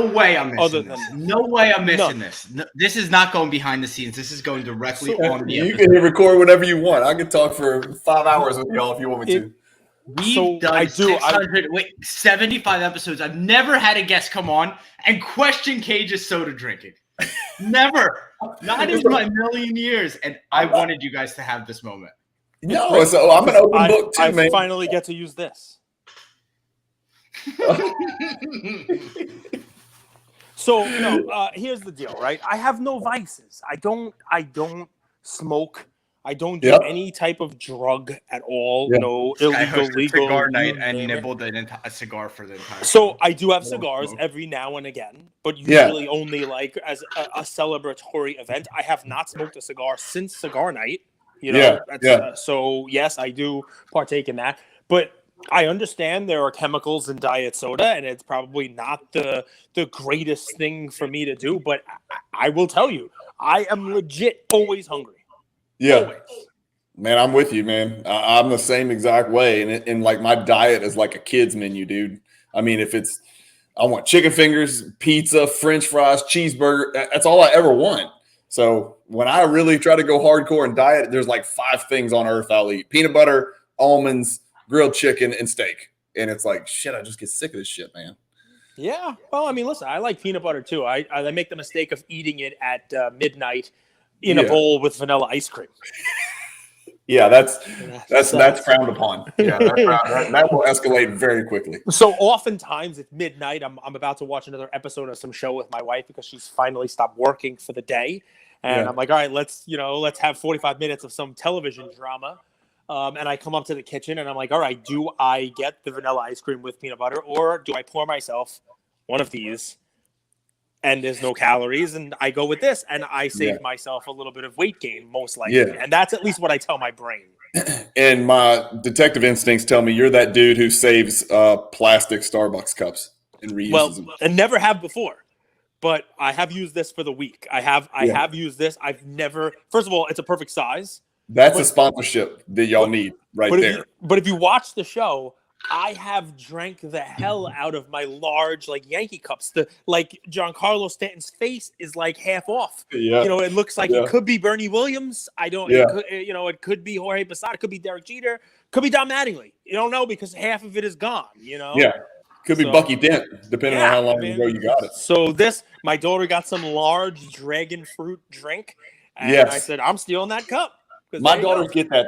no way I'm Other missing than this. that. No way I'm missing No. this. No, this is not going behind the scenes. This is going directly on the You episode. can record whatever you want. I can talk for 5 hours with y'all if you want me to. We've done 75 episodes. I've never had a guest come on and question Cage's soda drinking. Never. Not in my million years. And I wanted you guys to have this moment. No, so I'm an open book too, man. I finally get to use this. So no, here's the deal, right? I have no vices. I don't smoke. I don't do any type of drug at all. Yeah. No illegal, legal. Cigar night and nibbled a cigar for the entire. So I do have cigars every now and again, but usually only like as a celebratory event. I have not smoked a cigar since cigar night. You know, so yes, I do partake in that, but I understand there are chemicals in diet soda, and it's probably not the greatest thing for me to do. But I will tell you, I am legit always hungry. Yeah, always. Man, I'm with you, man. I'm the same exact way, and like my diet is like a kid's menu, dude. I mean, if it's I want chicken fingers, pizza, French fries, cheeseburger. That's all I ever want. So when I really try to go hardcore and diet, there's like 5 things on earth I'll eat: peanut butter, almonds, grilled chicken, and steak. And it's like, shit, I just get sick of this shit, man. Yeah. Well, I mean, listen, I like peanut butter too. I make the mistake of eating it at midnight in a bowl with vanilla ice cream. Yeah, that's frowned upon. Yeah, that will escalate very quickly. So oftentimes at midnight, I'm about to watch another episode of some show with my wife because she's finally stopped working for the day. And I'm like, all right, let's have 45 minutes of some television drama. And I come up to the kitchen and I'm like, all right, do I get the vanilla ice cream with peanut butter, or do I pour myself one of these and there's no calories and I go with this and I save myself a little bit of weight gain, most likely. Yeah. And that's at least what I tell my brain. And my detective instincts tell me you're that dude who saves plastic Starbucks cups and reuses them. And never have before. But I have used this for the week. I have used this. I've never, first of all, it's a perfect size. That's a sponsorship that y'all need there. But if you watch the show, I have drank the hell out of my large Yankee cups. Giancarlo Stanton's face is like half off. Yeah. You know, it looks like it could be Bernie Williams. It could be Jorge Posada. It could be Derek Jeter. Could be Don Mattingly. You don't know because half of it is gone. You know. Yeah. Could be Bucky Dent, depending on how long ago you got it. So my daughter got some large dragon fruit drink, and I said, I'm stealing that cup. My daughters get that.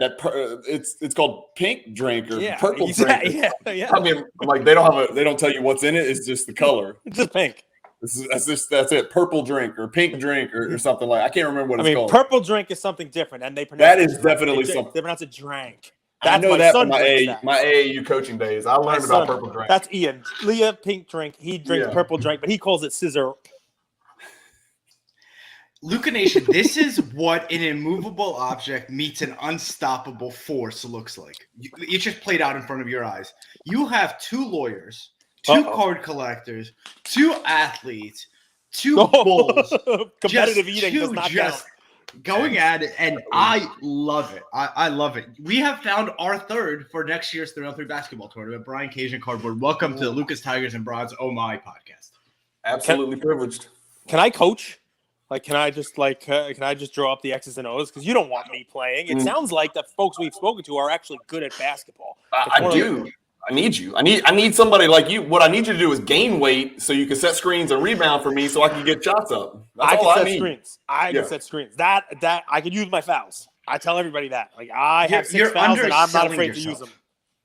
It's called pink drink or purple drink. Yeah. I mean, like they don't tell you what's in it. It's just the color. It's just pink. That's it. Purple drink or pink drink or something like. I can't remember what it's called. Purple drink is something different, and they pronounce that is definitely something. They pronounce it drank. I know that from my AAU coaching days. I learned about purple drink. That's Ian. Leah, pink drink. He drinks purple drink, but he calls it scissor. Luca Nation, this is what an immovable object meets an unstoppable force looks like. It just played out in front of your eyes. You have 2 lawyers, 2 card collectors, 2 athletes, 2 bulls. Competitive eating does not count. Going at it, and I love it. I love it. We have found our third for next year's 3-on-3 basketball tournament. Brian Cajun Cardboard. Welcome to the Lucas Tigers and Bronze Oh My podcast. Absolutely privileged. Can I coach? Can I just draw up the X's and O's? Because you don't want me playing. It sounds like the folks we've spoken to are actually good at basketball. I do. I need you. I need somebody like you. What I need you to do is gain weight so you can set screens and rebound for me so I can get shots up. That's all I need. Screens. I can set screens. That I can use my fouls. I tell everybody that. I have 6 fouls and I'm not afraid to use them.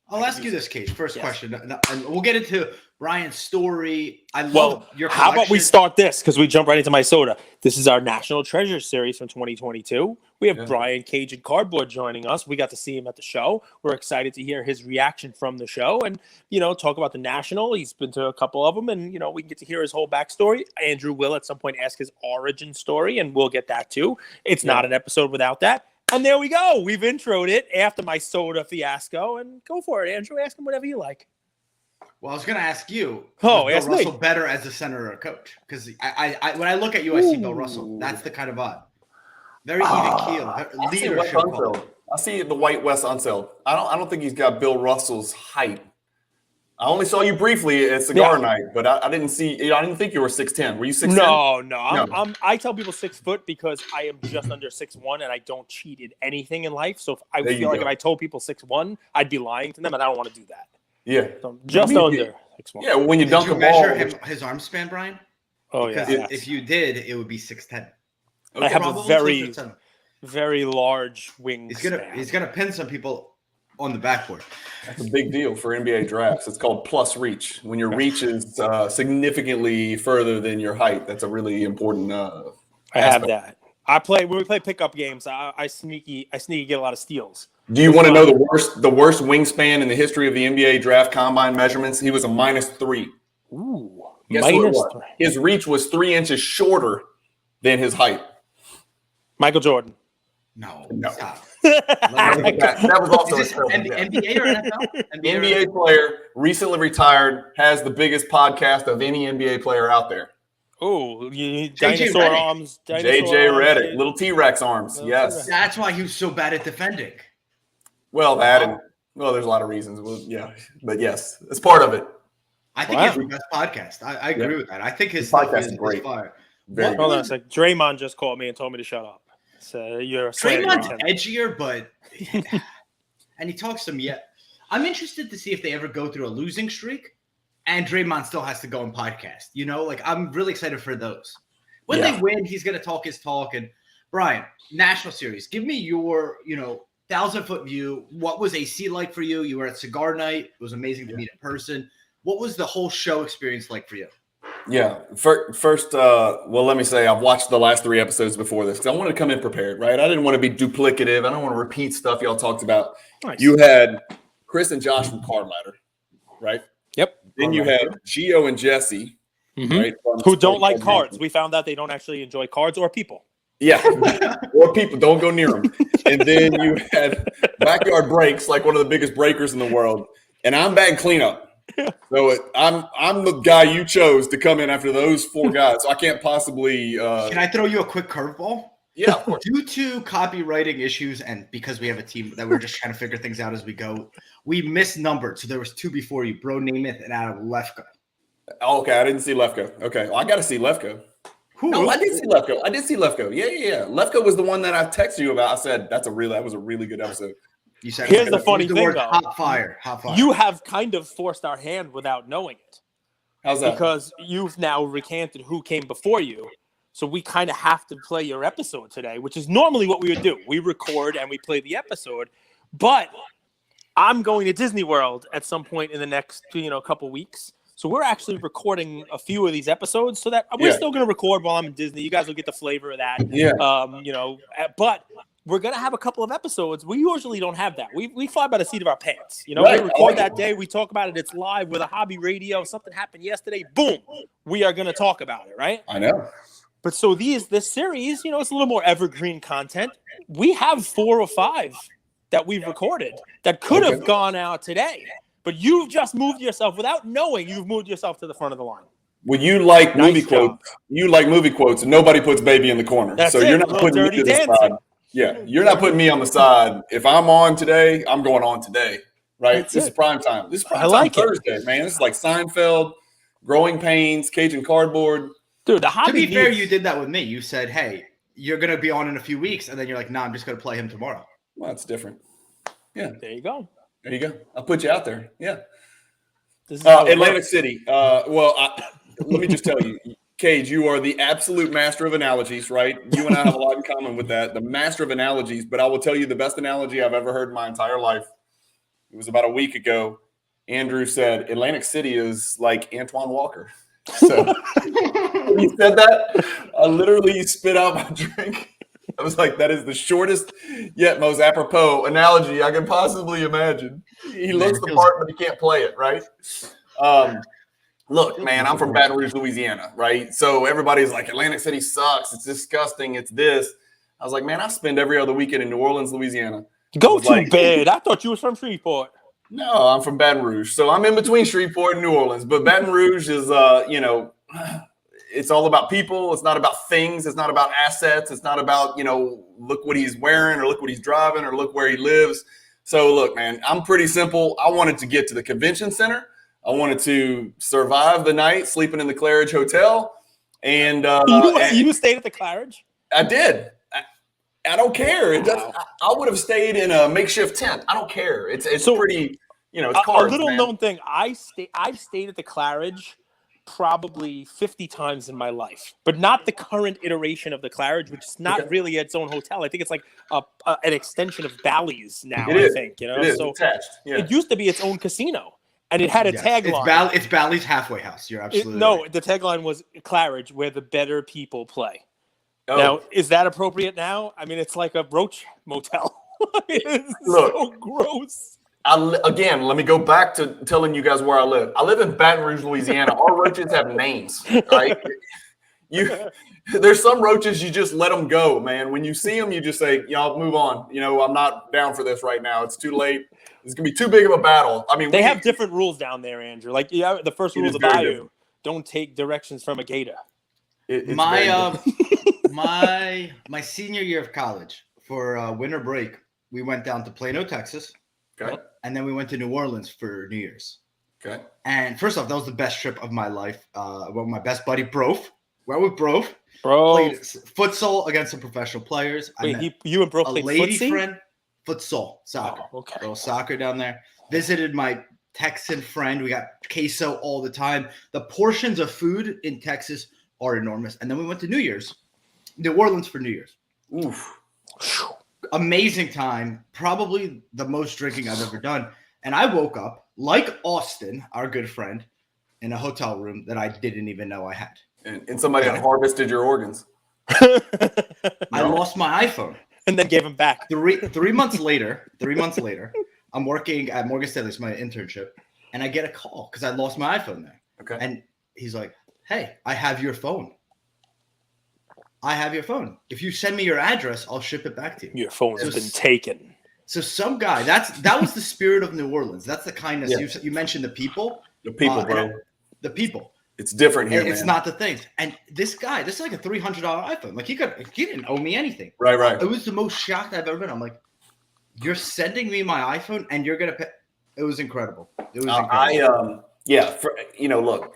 I'll ask you this, Cage. First question, and we'll get into Brian's story. I love your collection. How about we start this because we jump right into my soda. This is our National Treasure Series from 2022. We have Brian Cajun Cardboard joining us. We got to see him at the show. We're excited to hear his reaction from the show and, talk about the National. He's been to a couple of them and, we can get to hear his whole backstory. Andrew will at some point ask his origin story and we'll get that too. It's not an episode without that. And there we go. We've introed it after my soda fiasco. And go for it, Andrew. Ask him whatever you like. Well, I was going to ask you. Ask Bill Russell me. Better as a center or a coach? Because I when I look at you, I see Bill Russell. That's the kind of vibe. Very even keel. Leadership. I see the white Wes Unseld. I don't think he's got Bill Russell's height. I only saw you briefly at Cigar Night, but I didn't see. I didn't think you were 6'10". Were you 6'10"? No. I tell people 6 foot because I am just under 6'1", and I don't cheat in anything in life. So I feel like if I told people 6'1", I'd be lying to them, and I don't want to do that. Yeah, so just under 6'1". Yeah, when you dunk a ball, measure his arm span, Brian? Oh yeah. If you did, it would be 6'10". I have a very, very large wingspan. He's gonna pin some people on the backboard. That's a big deal for NBA drafts. It's called plus reach. When your reach is significantly further than your height, that's a really important. I have that. When we play pickup games, I sneaky get a lot of steals. Do you want to know the worst wingspan in the history of the NBA draft combine measurements? He was a -3. Ooh, Guess -3. His reach was 3 inches shorter than his height. Michael Jordan. No. Stop. That was also NBA or NFL? NBA player, recently retired, has the biggest podcast of any NBA player out there. Oh, dinosaur arms. JJ Redick, little T-Rex arms. Yes. That's why he was so bad at defending. Well, there's a lot of reasons. Well, yeah, but yes, it's part of it. I think he's the best podcast. I agree with that. I think his podcast is great. Fire. Hold on a sec. Draymond just called me and told me to shut up. So you're Draymond's edgier, but and he talks to me. I'm interested to see if they ever go through a losing streak, and Draymond still has to go and podcast. You know, like I'm really excited for those. When they win, he's gonna talk his talk. And Brian, national series, give me your 1,000-foot view. What was AC like for you? You were at Cigar Night. It was amazing to meet in person. What was the whole show experience like for you? Yeah. First, let me say I've watched the last 3 episodes before this because I wanted to come in prepared, right? I didn't want to be duplicative. I don't want to repeat stuff y'all talked about. Nice. You had Chris and Josh from Card Ladder, right? Yep. Then you had Gio and Jesse, right? Who don't like cards. We found out they don't actually enjoy cards or people. Yeah, or people. Don't go near them. And then you had Backyard Breaks, like one of the biggest breakers in the world. And I'm batting cleanup. So I'm the guy you chose to come in after those 4 guys. So I can't possibly. Can I throw you a quick curveball? Yeah, of course. Due to copywriting issues and because we have a team that we're just trying to figure things out as we go, we misnumbered. So there was 2 before you, Bro Namath and Adam Lefko. Okay, I didn't see Lefko. Okay, well, I got to see Lefko. No, I did see Lefko. Yeah. Lefko was the one that I texted you about. I said that was a really good episode. You said here's the funny thing, though. Hot fire. You have kind of forced our hand without knowing it. How's that? Because you've now recanted who came before you. So we kind of have to play your episode today, which is normally what we would do. We record and we play the episode. But I'm going to Disney World at some point in the next couple weeks. So we're actually recording a few of these episodes so that we're still going to record while I'm in Disney. You guys will get the flavor of that. Yeah. But we're going to have a couple of episodes. We usually don't have that. We fly by the seat of our pants. Right. We record that day. We talk about it. It's live with a hobby radio. Something happened yesterday. Boom. We are going to talk about it, right? I know. But so this series, it's a little more evergreen content. We have 4 or 5 that we've recorded that could have gone out today. But you've just moved yourself without knowing. You've moved yourself to the front of the line. Well, you like movie quotes. You like movie quotes, and nobody puts baby in the corner. That's you're not putting me to the side. Yeah, you're not putting me on the side. If I'm on today, I'm going on today. Right? This is prime time. This is prime time Thursday, man. This is like Seinfeld, Growing Pains, Cajun Cardboard. Dude, the hobby. To be fair, you did that with me. You said, "Hey, you're gonna be on in a few weeks," and then you're like, "No, I'm just gonna play him tomorrow." Well, that's different. Yeah. There you go. There you go. I'll put you out there. Yeah. Atlantic City. Let me just tell you, Cage, you are the absolute master of analogies, right? You and I have a lot in common with that. The master of analogies. But I will tell you the best analogy I've ever heard in my entire life. It was about a week ago. Andrew said, Atlantic City is like Antoine Walker. So when he said that, I literally spit out my drink. I was like, that is the shortest yet most apropos analogy I can possibly imagine. He looks the part, but he can't play it, right? Look, man, I'm from Baton Rouge, Louisiana, right? So everybody's like, Atlantic City sucks. It's disgusting. It's this. I was like, man, I spend every other weekend in New Orleans, Louisiana. Go to bed. I thought you was from Shreveport. No, I'm from Baton Rouge. So I'm in between Shreveport and New Orleans. But Baton Rouge is, it's all about people. It's not about things. It's not about assets. It's not about, look what he's wearing or look what he's driving or look where he lives. So, look, man, I'm pretty simple. I wanted to get to the convention center. I wanted to survive the night sleeping in the Claridge Hotel. And you stayed at the Claridge? I did. I don't care. It doesn't. I would have stayed in a makeshift tent. I don't care. It's so, pretty. It's cards, a little man. known thing. I've stayed at the Claridge probably 50 times in my life, but not the current iteration of the Claridge, which is not really its own hotel. I think it's like an extension of Bally's now. It is. I think it is. So attached. Yeah. It used to be its own casino, and it had a tagline. It's Bally's halfway house. You're absolutely right. The tagline was Claridge, where the better people play. Oh. Now, is that appropriate now? I mean, it's like a roach motel. It's so gross. Again, let me go back to telling you guys where I live. I live in Baton Rouge, Louisiana. Our roaches have names, right? There's some roaches you just let them go, man. When you see them, you just say, y'all move on. I'm not down for this right now. It's too late. It's gonna be too big of a battle. I mean, they have different rules down there, Andrew. Like, the first rule of the bayou: don't take directions from a gator. My senior year of college, for winter break, we went down to Plano, Texas. Okay. And then we went to New Orleans for New Year's. Okay. And first off, that was the best trip of my life. I went with my best buddy, Brof. Went with Brof. Played futsal against some professional players. Wait, you and Brof played lady footsie? friend, futsal, soccer. Oh, okay. Little soccer down there. Visited my Texan friend. We got queso all the time. The portions of food in Texas are enormous. And then we went to New Orleans for New Year's. Oof. Amazing time. Probably the most drinking I've ever done. And I woke up, like Austin, our good friend, in a hotel room that I didn't even know I had. And somebody had harvested your organs. I lost my iPhone. And then gave him back. 3 months later, I'm working at Morgan Stanley. It's my internship. And I get a call because I lost my iPhone there. Okay. And he's like, hey, I have your phone. If you send me your address, I'll ship it back to you. Your phone has been taken. So some guy, that was the spirit of New Orleans. That's the kindness. Yeah. You mentioned the people. The people, bro. The people. It's different here, It's not the things. And this is like a $300 iPhone. Like he didn't owe me anything. Right. It was the most shocked I've ever been. I'm like, you're sending me my iPhone and you're gonna pay. It was incredible. Look,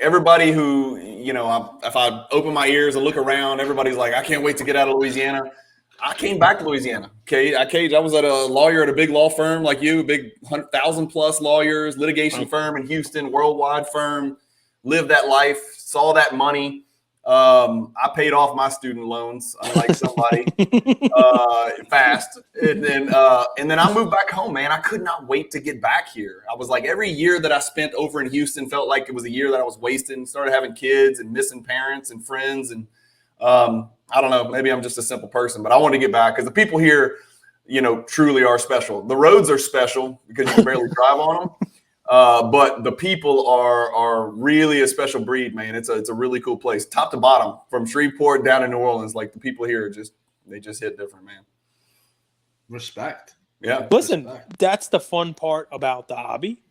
everybody who, if I open my ears and look around, everybody's like, I can't wait to get out of Louisiana. I came back to Louisiana. Okay. I was a lawyer at a big law firm like you, big 100,000+ lawyers, litigation firm in Houston, worldwide firm, lived that life, saw that money. I paid off my student loans, unlike somebody, fast. And then I moved back home, man. I could not wait to get back here. I was like, every year that I spent over in Houston felt like it was a year that I was wasting. Started having kids and missing parents and friends. And I don't know, maybe I'm just a simple person, but I want to get back because the people here, truly are special. The roads are special because you can barely drive on them. But the people are really a special breed, man. It's a really cool place, top to bottom, from Shreveport down to New Orleans. Like the people here they just hit different, man. Respect. Yeah. Listen, that's the fun part about the hobby.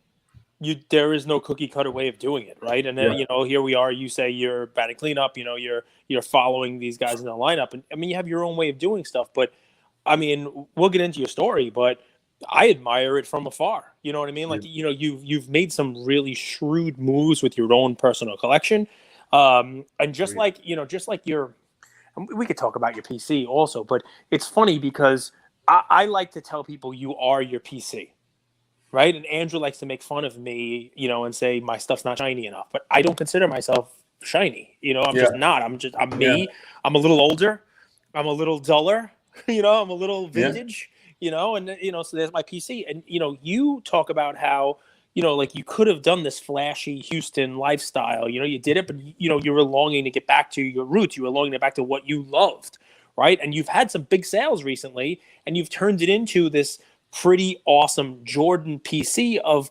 There is no cookie cutter way of doing it, right? And then here we are. You say you're batting cleanup. You're following these guys in the lineup, and I mean you have your own way of doing stuff. But I mean, we'll get into your story, but I admire it from afar. You know what I mean? Like, you've made some really shrewd moves with your own personal collection. And just like we could talk about your PC also, but it's funny because I like to tell people you are your PC, right? And Andrew likes to make fun of me, and say my stuff's not shiny enough, but I don't consider myself shiny. I'm just not. I'm me. Yeah. I'm a little older. I'm a little duller. I'm a little vintage. So there's my PC. And, you talk about how, like you could have done this flashy Houston lifestyle. You did it, but, you were longing to get back to your roots. You were longing to get back to what you loved, right? And you've had some big sales recently, and you've turned it into this pretty awesome Jordan PC of,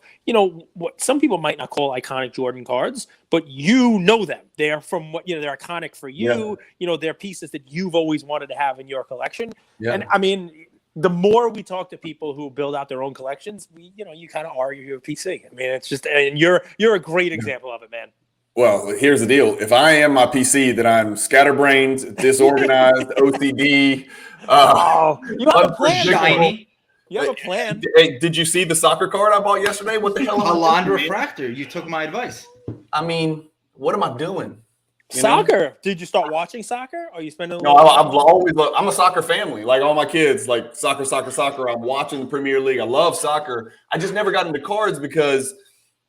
what some people might not call iconic Jordan cards, but them. They're from they're iconic for you. Yeah. They're pieces that you've always wanted to have in your collection. Yeah. And I mean, the more we talk to people who build out their own collections, you kind of are your PC. I mean, it's just, and you're a great example of it, man. Well, here's the deal. If I am my PC, then I'm scatterbrained, disorganized, OCD, you have a plan, shiny. You have a plan. Hey, did you see the soccer card I bought yesterday? What the hell? Alon Refractor. You took my advice. I mean, what am I doing? Soccer. Did you start watching soccer? Or are you spending? No, I've always loved. I'm a soccer family. Like all my kids, like soccer. I'm watching the Premier League. I love soccer. I just never got into cards because,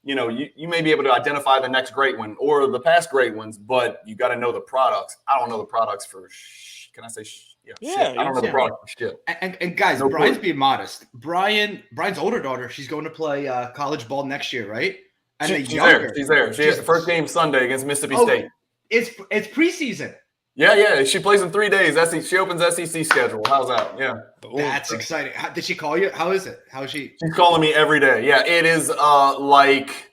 you may be able to identify the next great one or the past great ones, but you got to know the products. I don't know the products for. Can I say? Yeah. I don't know the product for shit. And guys, no Brian's being modest. Brian's older daughter, she's going to play college ball next year, right? And she's there. She has the first game Sunday against Mississippi State. It's preseason. Yeah. She plays in 3 days. She opens SEC schedule. How's that? Yeah. That's exciting. Did she call you? How is it? How is she? She's calling me every day. Yeah, it is like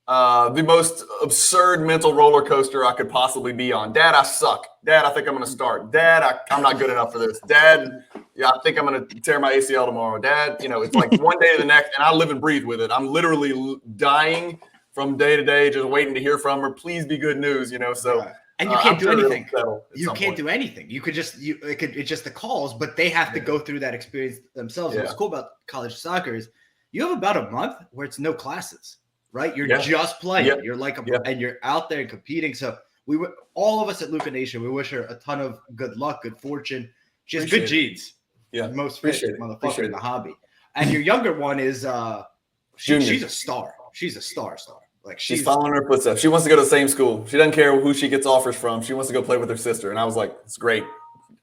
the most absurd mental roller coaster I could possibly be on. Dad, I suck. Dad, I think I'm going to start. Dad, I'm not good enough for this. Dad, I think I'm going to tear my ACL tomorrow. Dad, it's like one day to the next, and I live and breathe with it. I'm literally dying from day to day, just waiting to hear from her. Please be good news, So, and you can't do anything. You can't do anything. You could just it's just the calls, but they have to go through that experience themselves. What's cool about college soccer is you have about a month where it's no classes, right? You're just playing. You're like and you're out there and competing. So all of us at Luca Nation, we wish her a ton of good luck, good fortune. She has good genes. Yeah, most fit motherfucker in the hobby. And your younger one is she's a star. She's a star. Like she's following her footsteps. She wants to go to the same school. She doesn't care who she gets offers from. She wants to go play with her sister. And I was like, it's great.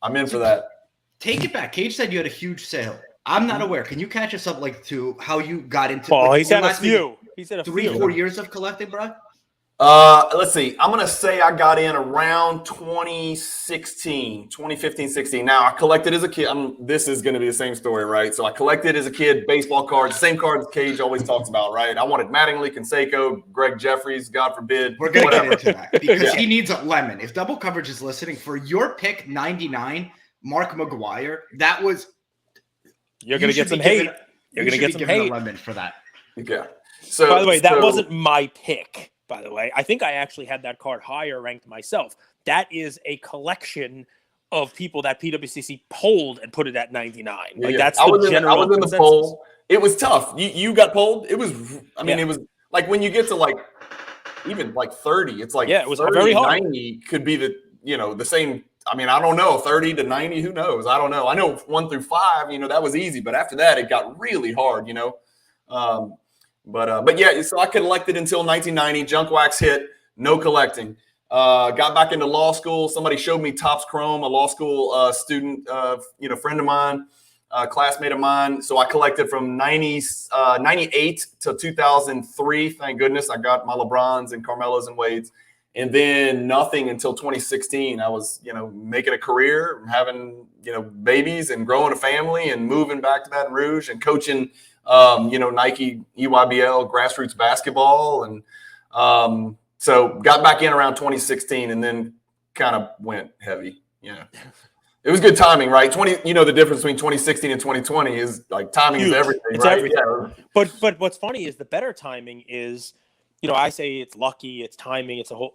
I'm in for that. Take it back. Cage said you had a huge sale. I'm not aware. Can you catch us up to how you got into? Oh, he's had a few. He's had a 3-4 years of collecting, bro. Let's see. I'm going to say I got in around 2015, 16. Now, I collected as a kid. This is going to be the same story, right? So I collected as a kid baseball cards, same cards Cage always talks about, right? I wanted Mattingly, Canseco, Greg Jeffries, God forbid. We're going to get into that because he needs a lemon. If Double Coverage is listening, for your pick 99, Mark McGuire, that was – You're going to get some hate. You're going to get some hate. A lemon for that. Yeah. So, by the way, that wasn't my pick. By the way, I think I actually had that card higher ranked myself. That is a collection of people that PWCC polled and put it at 99. Like that's the general. I was in the poll. It was tough. You got polled. It was. It was like when you get to even 30. It's like it was very hard. 90 could be the same. I don't know. 30 to 90. Who knows? I don't know. I know 1 through 5. That was easy, but after that, it got really hard. But yeah, so I collected until 1990. Junk wax hit, no collecting. Got back into law school. Somebody showed me Topps Chrome, a law school student, friend of mine, classmate of mine. So I collected from 98 to 2003. Thank goodness I got my LeBrons and Carmelos and Wades. And then nothing until 2016. I was, making a career, having, babies and growing a family and moving back to Baton Rouge and coaching Nike, EYBL, grassroots basketball. And so got back in around 2016 and then kind of went heavy. Yeah. It was good timing, right? The difference between 2016 and 2020 is like timing is everything, it's right? Everything. Yeah. But what's funny is the better timing is, I say it's lucky, it's timing, it's a whole,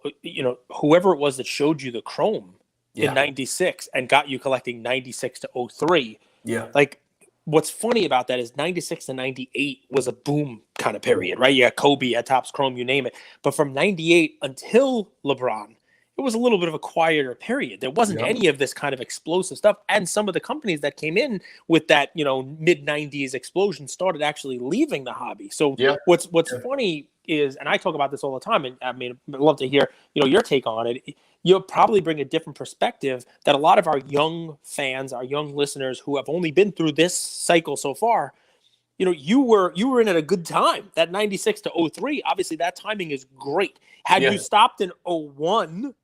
whoever it was that showed you the Chrome in 96 and got you collecting 96 to 03. Yeah. Like, what's funny about that is 96 to 98 was a boom kind of period, right? You had Kobe, you had Topps Chrome, you name it. But from 98 until LeBron, it was a little bit of a quieter period. There wasn't any of this kind of explosive stuff. And some of the companies that came in with that, mid-90s explosion started actually leaving the hobby. So what's funny is, and I talk about this all the time, and I'd love to hear, your take on it. You'll probably bring a different perspective that a lot of our young fans, our young listeners who have only been through this cycle so far, you were in at a good time. That 96 to 03, obviously that timing is great. Had you stopped in 01,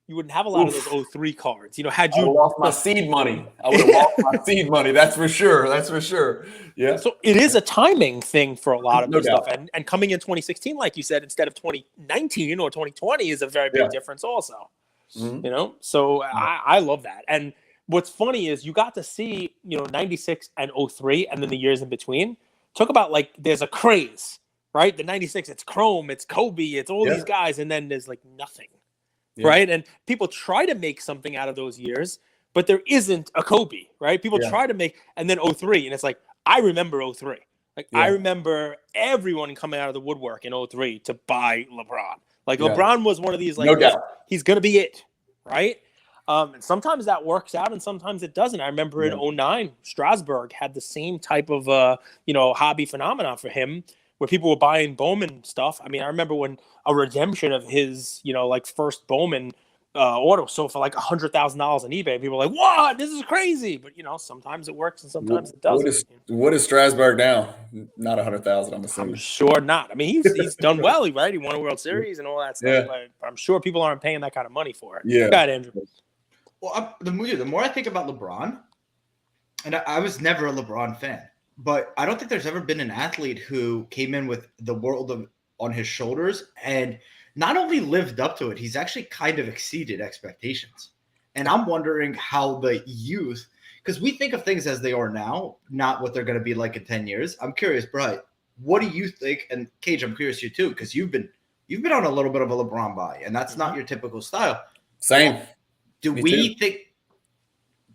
you wouldn't have a lot of those 03 cards. Had you lost my seed money. I would have lost my seed money. That's for sure. That's for sure. Yeah. So it is a timing thing for a lot of this stuff. And coming in 2016, like you said, instead of 2019 or 2020 is a very big difference also. Mm-hmm. So I love that. And what's funny is you got to see, 96 and 03 and then the years in between. Talk about there's a craze, right? The 96, it's Chrome, it's Kobe, it's all these guys. And then there's nothing, right? And people try to make something out of those years, but there isn't a Kobe, right? People try to make, and then 03, and it's like, I remember 03. Like, Yeah. I remember everyone coming out of the woodwork in 03 to buy LeBron. Like, Yeah. LeBron was one of these, like, No doubt. he's going to be it, right? And sometimes that works out and sometimes it doesn't. I remember in 09, Strasburg had the same type of, hobby phenomenon for him where people were buying Bowman stuff. I mean, I remember when a redemption of his, first Bowman auto sold for like $100,000 on eBay. People were like, "What? This is crazy!" But sometimes it works and sometimes it doesn't. What is Strasburg now? Not 100,000. I'm assuming. I'm sure not. I mean, he's done well, right? He won a World Series and all that stuff. Yeah. But I'm sure people aren't paying that kind of money for it. Yeah. Go ahead, Andrew. Well, the more I think about LeBron, and I was never a LeBron fan, but I don't think there's ever been an athlete who came in with the world on his shoulders and not only lived up to it, he's actually kind of exceeded expectations. And I'm wondering how the youth, because we think of things as they are now, not what they're going to be like in 10 years. I'm curious, Bright, what do you think? And Cage, I'm curious you too, because you've been on a little bit of a LeBron buy, and that's not your typical style. Same. Do you think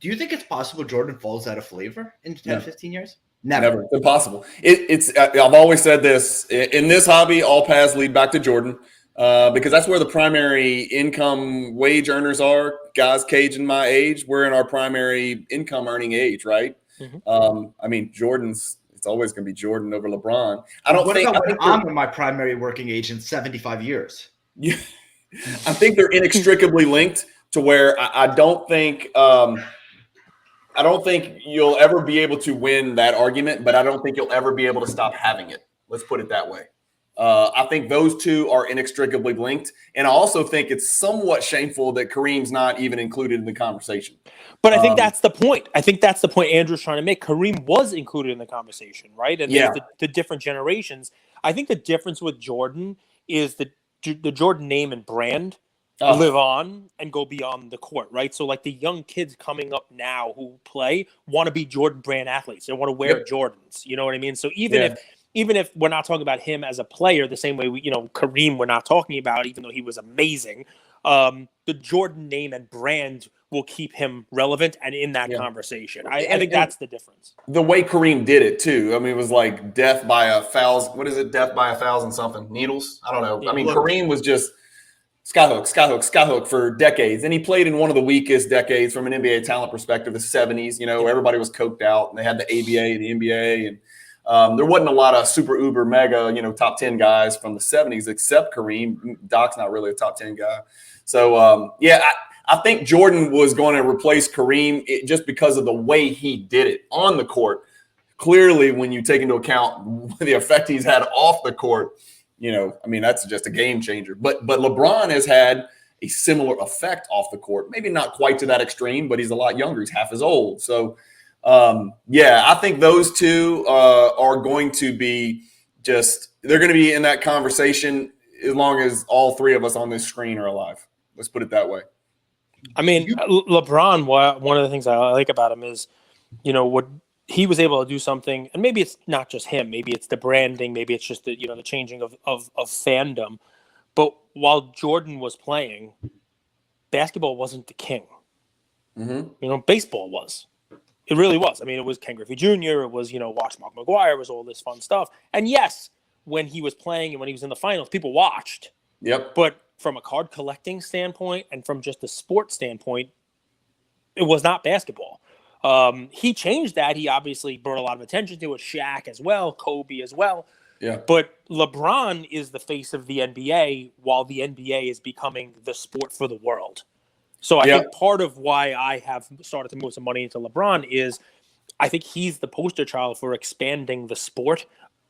it's possible Jordan falls out of flavor in 10, 15 years? Never. It's impossible. I've always said this in this hobby, all paths lead back to Jordan. Because that's where the primary income wage earners are. Guys, Cage and my age, we're in our primary income earning age, right? Mm-hmm. I mean, it's always going to be Jordan over LeBron. I'm in my primary working age in 75 years. I think they're inextricably linked to where I don't think you'll ever be able to win that argument, but I don't think you'll ever be able to stop having it. Let's put it that way. I think those two are inextricably linked. And I also think it's somewhat shameful that Kareem's not even included in the conversation. But I think that's the point. I think that's the point Andrew's trying to make. Kareem was included in the conversation, right? And there's the different generations. I think the difference with Jordan is the Jordan name and brand live on and go beyond the court, right? So like the young kids coming up now who play want to be Jordan brand athletes. They want to wear Jordans. You know what I mean? So even if we're not talking about him as a player the same way Kareem we're not talking about, even though he was amazing, the Jordan name and brand will keep him relevant and in that conversation. I think that's the difference. The way Kareem did it too. I mean, it was like death by a thousand. What is it? Death by 1,000 something needles. I don't know. Yeah, I mean, Kareem was just skyhook for decades. And he played in one of the weakest decades from an NBA talent perspective, the 70s. Everybody was coked out and they had the ABA, the NBA, and there wasn't a lot of super uber mega, top 10 guys from the 70s except Kareem. Doc's not really a top 10 guy. So, I think Jordan was going to replace Kareem just because of the way he did it on the court. Clearly, when you take into account the effect he's had off the court, that's just a game changer. But LeBron has had a similar effect off the court. Maybe not quite to that extreme, but he's a lot younger. He's half as old. So, I think those two are going to be they're going to be in that conversation as long as all three of us on this screen are alive. Let's put it that way. I mean, LeBron, one of the things I like about him is, what he was able to do something, and maybe it's not just him, maybe it's the branding, maybe it's just the changing of fandom. But while Jordan was playing, basketball wasn't the king. Mm-hmm. Baseball was. It really was. I mean, it was Ken Griffey Jr., it was, watch Mark McGwire, it was all this fun stuff. And yes, when he was playing and when he was in the finals, people watched. Yep. But from a card collecting standpoint and from just a sports standpoint, it was not basketball. He changed that. He obviously brought a lot of attention to it. Shaq as well, Kobe as well. Yeah. But LeBron is the face of the NBA while the NBA is becoming the sport for the world. So I think part of why I have started to move some money into LeBron is I think he's the poster child for expanding the sport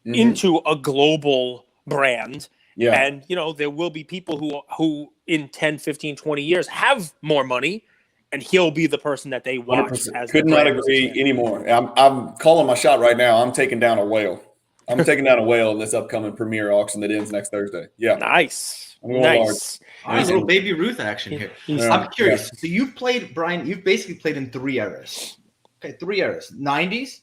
into a global brand. Yeah. And, there will be people who in 10, 15, 20 years have more money, and he'll be the person that they watch. Could not agree anymore. I'm calling my shot right now. I'm taking down a whale. I'm taking down a whale in this upcoming premier auction that ends next Thursday. Yeah. Nice. All right, little Baby Ruth action here. I'm curious. So you've played, Brian, you've basically played in 3 eras. Okay, 3 eras. 90s,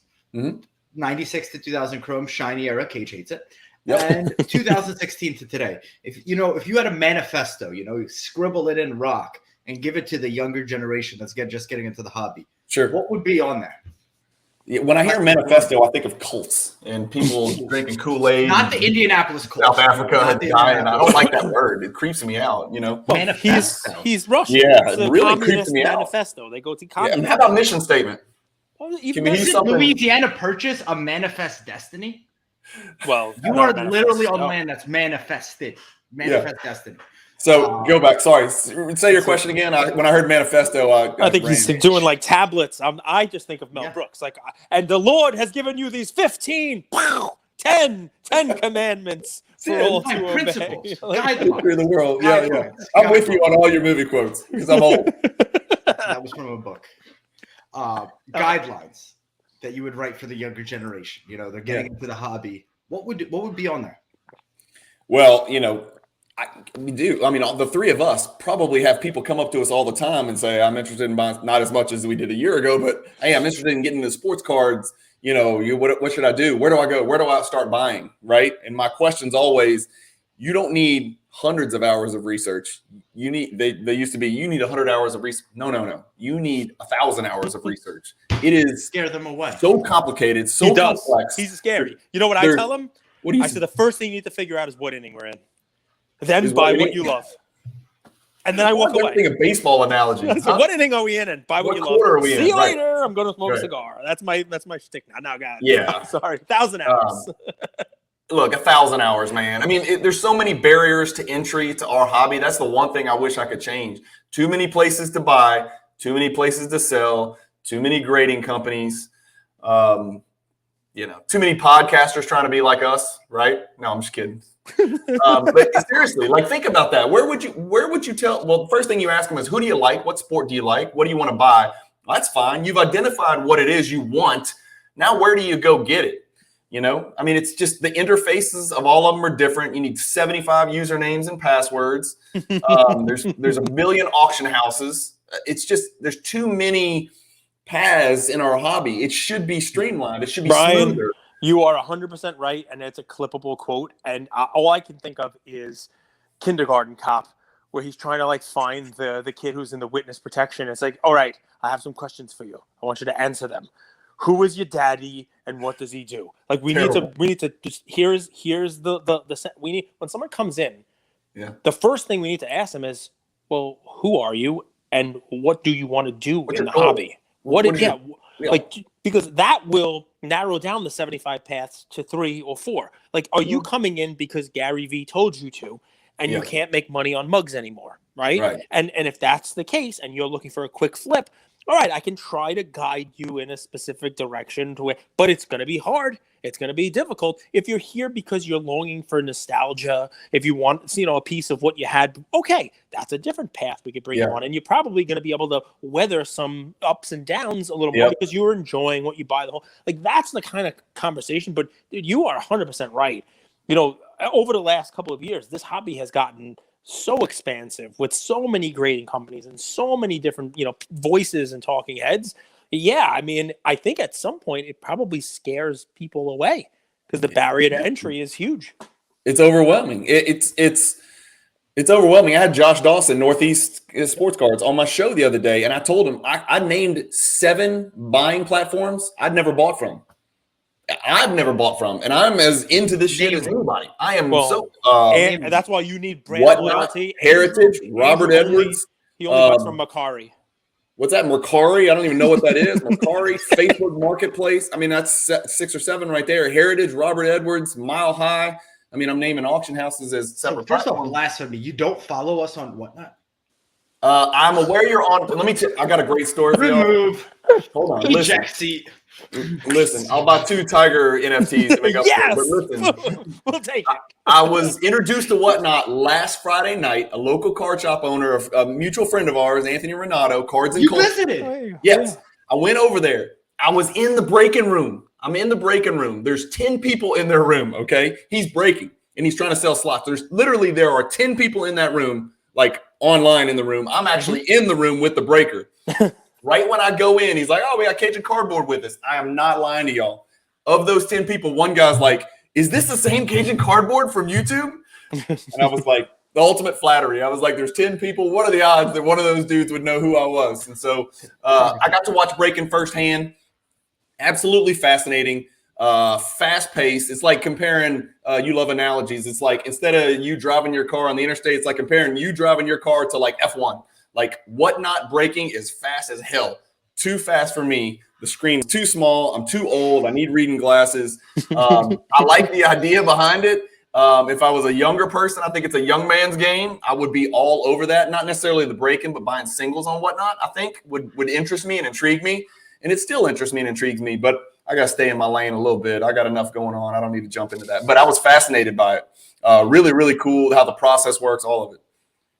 96 to 2000 Chrome, shiny era, Cage hates it. And 2016 to today. If you had a manifesto, you scribble it in rock and give it to the younger generation that's just getting into the hobby. Sure. What would be on there? When I hear manifesto, I think of cults and people drinking Kool-Aid. Not the Indianapolis Colts. South Africa had died, and I don't like that word. It creeps me out, Well, Manifesto. he's Russian. Yeah, it's it a really creeps communist me out. manifesto. They go to Yeah, communism. how about mission statement? Well, even Can we that's- use something? Louisiana Purchase a manifest destiny? well, You not are literally manifesto. on land that's manifested. Manifest destiny. So go back. Sorry, say your question again. When I heard manifesto, I think he's doing like tablets. I just think of Mel Yeah. Brooks. Like, and the Lord has given you these 15, 10 commandments for all My to obey. principles, Like, guidelines. through the world. Yeah, yeah. Guidelines. I'm with you on all your movie quotes because I'm old. That was from a book. Guidelines that you would write for the younger generation. You know, they're getting into the hobby. What would be on there? Well, we do. I mean, the three of us probably have people come up to us all the time and say, "I'm interested in buying," not as much as we did a year ago, but hey, I'm interested in getting into sports cards. What should I do? Where do I go? Where do I start buying? Right. And my question's always, you don't need hundreds of hours of research. You need, they used to be, you need 100 hours of research. No. You need 1,000 hours of research. It is Scare them away. so complicated, so he does. complex. He's scary. You know what I tell him? What do you I said the first thing you need to figure out is what inning we're in. Then Is buy what what inning? you love. And then I walk away. Think of baseball analogies. So what inning are we in? And buy what you love. quarter are we See in? you Right. later. I'm going to smoke a Right. cigar. That's my shtick now. Now, guys. Yeah. Sorry. 1,000 hours. Look, 1,000 hours, man. I mean, there's so many barriers to entry to our hobby. That's the one thing I wish I could change. Too many places to buy, too many places to sell, too many grading companies. Too many podcasters trying to be like us, right? No, I'm just kidding. But seriously, like, think about that. Where would you tell? Well, the first thing you ask them is, who do you like? What sport do you like? What do you want to buy? Well, that's fine. You've identified what it is you want. Now, where do you go get it? I mean, it's just the interfaces of all of them are different. You need 75 usernames and passwords. There's a million auction houses. It's just, there's too many paths in our hobby. It should be streamlined. It should be smoother. You are 100% right, and it's a clippable quote. And all I can think of is Kindergarten Cop, where he's trying to find the kid who's in the witness protection. It's like, all right, I have some questions for you. I want you to answer them. Who is your daddy, and what does he do? Like, we need to just here's the we need, when someone comes in, the first thing we need to ask them is, well, who are you, and what do you want to do in the hobby? Because that will narrow down the 75 paths to 3 or 4. Like, are you coming in because Gary Vee told you to, and you can't make money on mugs anymore, right? And if that's the case, and you're looking for a quick flip, all right, I can try to guide you in a specific direction but it's going to be hard. It's going to be difficult. If you're here because you're longing for nostalgia, if you want, a piece of what you had, okay, that's a different path we could bring you on. And you're probably going to be able to weather some ups and downs a little more because you're enjoying what you buy. That's the kind of conversation. But dude, you are 100% right. Over the last couple of years, this hobby has gotten so expansive with so many grading companies and so many different, voices and talking heads. Yeah, I mean, I think at some point it probably scares people away because the barrier to entry is huge. It's overwhelming. It's overwhelming. I had Josh Dawson, Northeast Sports Cards, on my show the other day, and I told him I named 7 buying platforms I'd never bought from. And I'm as into this shit as anybody. I am and that's why you need brand loyalty. Heritage, Robert Edwards. He only buys from Macari. What's that? Mercari? I don't even know what that is. Mercari, Facebook Marketplace. I mean, that's 6 or 7 right there. Heritage, Robert Edwards, Mile High. I mean, I'm naming auction houses as separate. First off, blasphemy. You don't follow us on whatnot. I'm aware you're on. Let me I got a great story for you. Remove. Hold on. Listen. Listen, I'll buy 2 Tiger NFTs to make up for it. But listen, we'll take it. I was introduced to Whatnot last Friday night. A local card shop owner, a mutual friend of ours, Anthony Renato, Cards and Culture. You visited? Yes. I went over there. I was in the break-in room. I'm in the break-in room. There's 10 people in their room, okay? He's breaking, and he's trying to sell slots. There are 10 people in that room, like online in the room. I'm actually in the room with the breaker. Right when I go in, he's like, oh, we got Cajun Cardboard with us. I am not lying to y'all. Of those 10 people, one guy's like, is this the same Cajun Cardboard from YouTube? And I was like, the ultimate flattery. I was like, there's 10 people. What are the odds that one of those dudes would know who I was? And so I got to watch break-in firsthand. Absolutely fascinating. Fast paced. It's like comparing, you love analogies. It's like instead of you driving your car on the interstate, it's like comparing you driving your car to like F1. Like whatnot braking is fast as hell. Too fast for me. The screen's too small. I'm too old. I need reading glasses. I like the idea behind it. If I was a younger person, I think it's a young man's game. I would be all over that. Not necessarily the braking, but buying singles on whatnot, I think would interest me and intrigue me. And it still interests me and intrigues me, but I got to stay in my lane a little bit. I got enough going on. I don't need to jump into that. But I was fascinated by it. Really, really cool how the process works, all of it.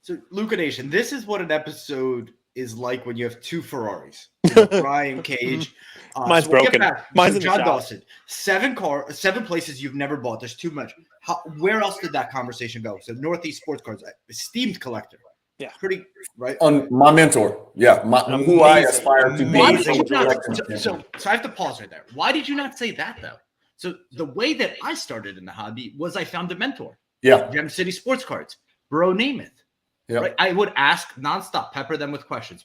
So, Luca Nation, this is what an episode is like when you have two Ferraris. Brian Cage. Mine's broken. Mine's in John the Dawson. 7 places you've never bought. There's too much. Where else did that conversation go? So, Northeast Sports Cards, esteemed collector. Yeah. Pretty, right? On my mentor. Yeah. Who I aspire to be. So I have to pause right there. Why did you not say that, though? So the way that I started in the hobby was I found a mentor. Yeah. Gem City Sports Cards. Bro, name it. Yeah. Right? I would ask nonstop, pepper them with questions.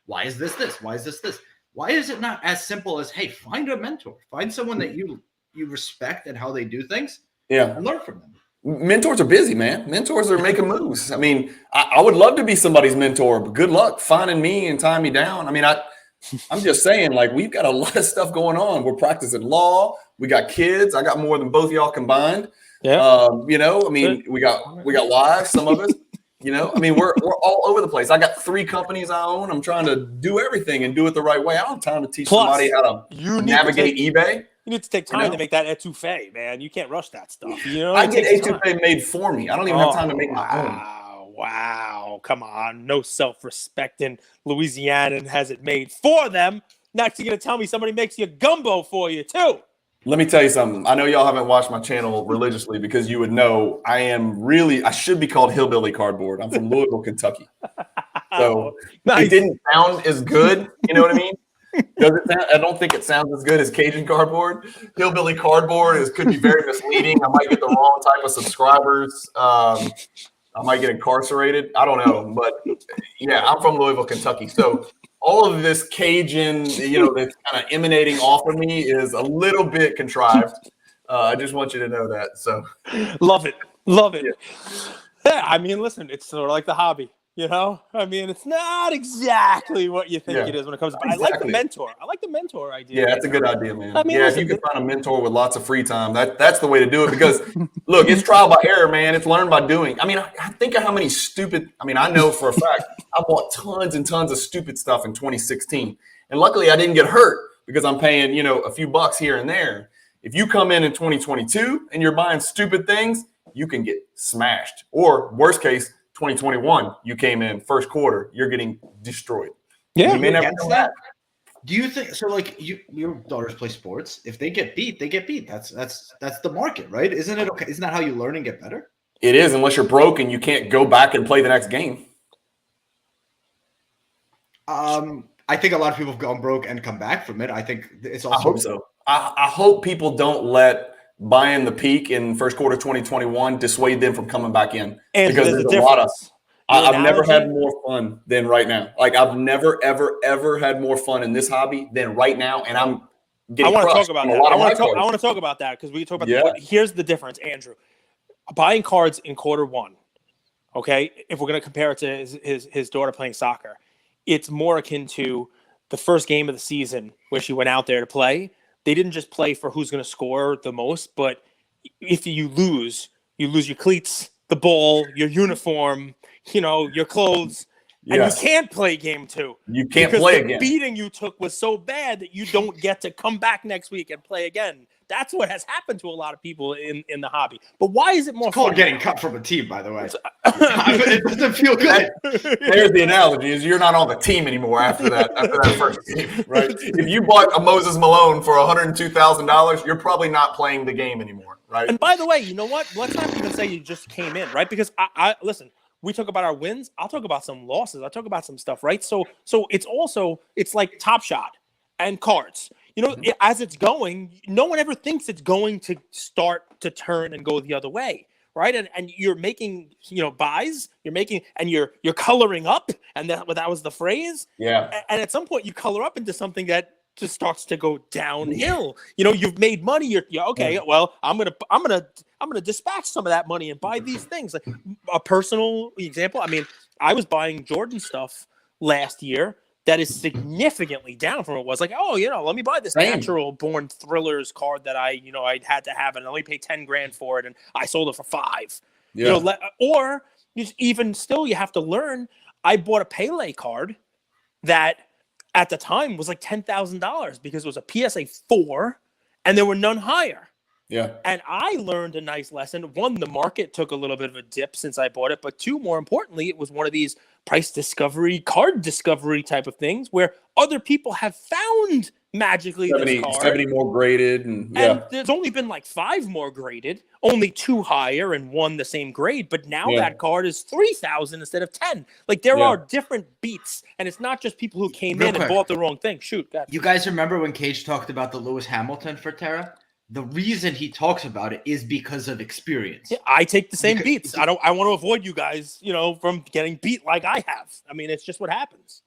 Why is this? Why is this? Why is it not as simple as, hey, find a mentor. Find someone that you respect and how they do things. Yeah. And learn from them. Mentors are busy, man. Mentors are making moves. I mean, I would love to be somebody's mentor, but good luck finding me and tying me down. I mean, I'm just saying, like, we've got a lot of stuff going on. We're practicing law. We got kids. I got more than both y'all combined. Yeah. You know, I mean, we got wives, some of us. You know, I mean, we're all over the place. I got 3 companies I own. I'm trying to do everything and do it the right way. I don't have time to teach somebody how to navigate eBay. You need to take time to make that etouffee, man. You can't rush that stuff. You know, I get etouffee made for me. I don't even have time to make my own. Wow. Come on. No self-respecting Louisianan has it made for them. Next, you're going to tell me somebody makes you gumbo for you, too. Let me tell you something. I know y'all haven't watched my channel religiously because you would know I should be called Hillbilly Cardboard. I'm from Louisville, Kentucky. So It didn't sound as good. You know what I mean? Does it sound? I don't think it sounds as good as Cajun Cardboard. Hillbilly Cardboard could be very misleading. I might get the wrong type of subscribers. I might get incarcerated. I don't know. But yeah, I'm from Louisville, Kentucky. So all of this Cajun, that's kind of emanating off of me is a little bit contrived. I just want you to know that. So love it. Yeah, I mean, listen, it's sort of like the hobby. You know, I mean, it's not exactly what you think it is when it comes to. Exactly. I like the mentor. I like the mentor idea. Yeah, that's a good idea, man. I mean, if you can find a mentor with lots of free time, that's the way to do it. Because look, it's trial by error, man. It's learned by doing. I mean, I think of how many I know for a fact I bought tons and tons of stupid stuff in 2016, and luckily I didn't get hurt because I'm paying a few bucks here and there. If you come in 2022 and you're buying stupid things, you can get smashed. Or worst case, 2021, you came in first quarter, you're getting destroyed. Yeah, you may never know that. Do you think so? Like your daughters play sports. If they get beat, they get beat. That's the market, right? Isn't it okay? Isn't that how you learn and get better? It is, unless you're broke and you can't go back and play the next game. I think a lot of people have gone broke and come back from it. I think it's also. I hope so. I hope people don't let buying the peak in first quarter 2021 dissuade them from coming back in, because there's a lot of. I've never had more fun than right now. Like I've never, ever had more fun in this hobby than right now, and I'm getting. I want to talk about that. I want to talk about that because we talk about. Here's the difference, Andrew. Buying cards in quarter 1. Okay, if we're going to compare it to his daughter playing soccer, it's more akin to the first game of the season where she went out there to play. They didn't just play for who's going to score the most, but if you lose your cleats, the ball, your uniform, your clothes, and you can't play game 2. You can't play again. The beating you took was so bad that you don't get to come back next week and play again. That's what has happened to a lot of people in the hobby. But why is it more fun? It's getting cut from a team, by the way. It doesn't feel good. There's the analogy: is you're not on the team anymore after that first game, right? If you bought a Moses Malone for $102,000, you're probably not playing the game anymore, right? And by the way, you know what? Let's not even say you just came in, right? Because I listen. We talk about our wins. I'll talk about some losses. I'll talk about some stuff, right? So it's like Top Shot and cards. As it's going, no one ever thinks it's going to start to turn and go the other way, right? And you're making, buys. You're coloring up, and that was the phrase. Yeah. And at some point, you color up into something that just starts to go downhill. You've made money. You're okay. Well, I'm gonna dispatch some of that money and buy these things. Like a personal example. I mean, I was buying Jordan stuff last year that is significantly down from what it was. Like, let me buy this Natural Born Thrillers card that I'd had to have, and I only paid $10,000 for it, and I sold it for $5,000. Yeah. Or even still, you have to learn. I bought a Pele card that at the time was like $10,000 because it was a PSA 4 and there were none higher. Yeah. And I learned a nice lesson. One, the market took a little bit of a dip since I bought it. But two, more importantly, it was one of these price discovery, card discovery type of things where other people have found magically 70 more graded. And there's only been like 5 more graded, only 2 higher and 1 the same grade. But now that card is 3,000 instead of 10. Like there are different beats. And it's not just people who came in and bought the wrong thing. Shoot. You guys remember when Cage talked about the Lewis Hamilton for Terra? The reason he talks about it is because of experience. Yeah, I take the same beats. I want to avoid you guys, from getting beat like I have. I mean, it's just what happens.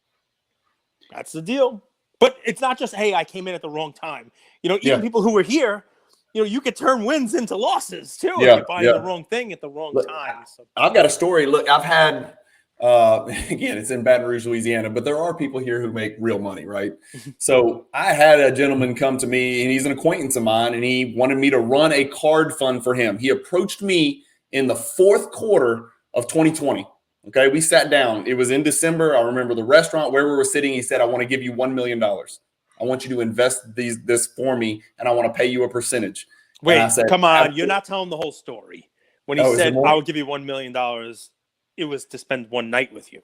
That's the deal. But it's not just, hey, I came in at the wrong time. Even people who were here, you could turn wins into losses too if you're buying the wrong thing at the wrong time. So. I've got a story. Look, I've had again, it's in Baton Rouge, Louisiana, but there are people here who make real money, right? So I had a gentleman come to me, and he's an acquaintance of mine, and he wanted me to run a card fund for him. He approached me in the 4th quarter of 2020. Okay, we sat down. It was in December. I remember the restaurant where we were sitting. He said, I want to give you $1 million. I want you to invest this for me, and I want to pay you a percentage. Wait, I said, come on. You're not telling the whole story. When he said, I will give you $1 million, it was to spend one night with you.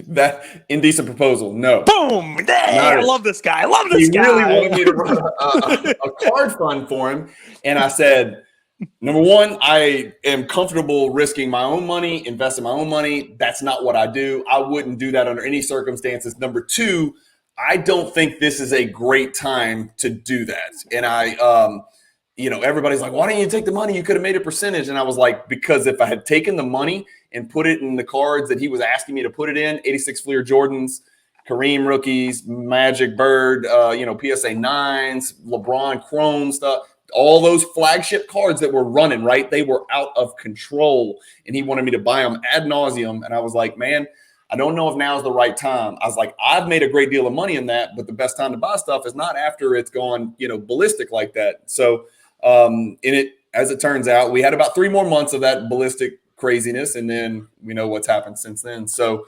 That indecent proposal. No. Boom. I love this guy. He really wanted me to run a card fund for him. And I said, number one, I am comfortable risking my own money, investing my own money. That's not what I do. I wouldn't do that under any circumstances. Number two, I don't think this is a great time to do that. And everybody's like, why didn't you take the money? You could have made a percentage. And I was like, because if I had taken the money and put it in the cards that he was asking me to put it in, 86 Fleer Jordans, Kareem rookies, Magic Bird, PSA 9s, LeBron Chrome stuff, all those flagship cards that were running, right? They were out of control. And he wanted me to buy them ad nauseum. And I was like, man, I don't know if now's the right time. I was like, I've made a great deal of money in that, but the best time to buy stuff is not after it's gone, ballistic like that. So as it turns out, we had about 3 more months of that ballistic craziness, and then we know what's happened since then. So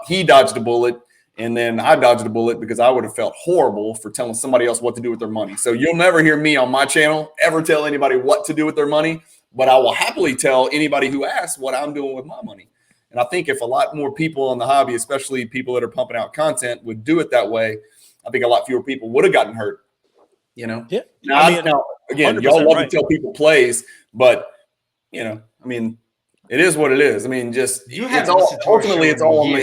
he dodged a bullet, and then I dodged a bullet because I would have felt horrible for telling somebody else what to do with their money. So you'll never hear me on my channel ever tell anybody what to do with their money, but I will happily tell anybody who asks what I'm doing with my money. And I think if a lot more people in the hobby, especially people that are pumping out content, would do it that way, I think a lot fewer people would have gotten hurt. Yeah. Now, again, y'all love to tell people plays, but it is what it is. I mean, just it's all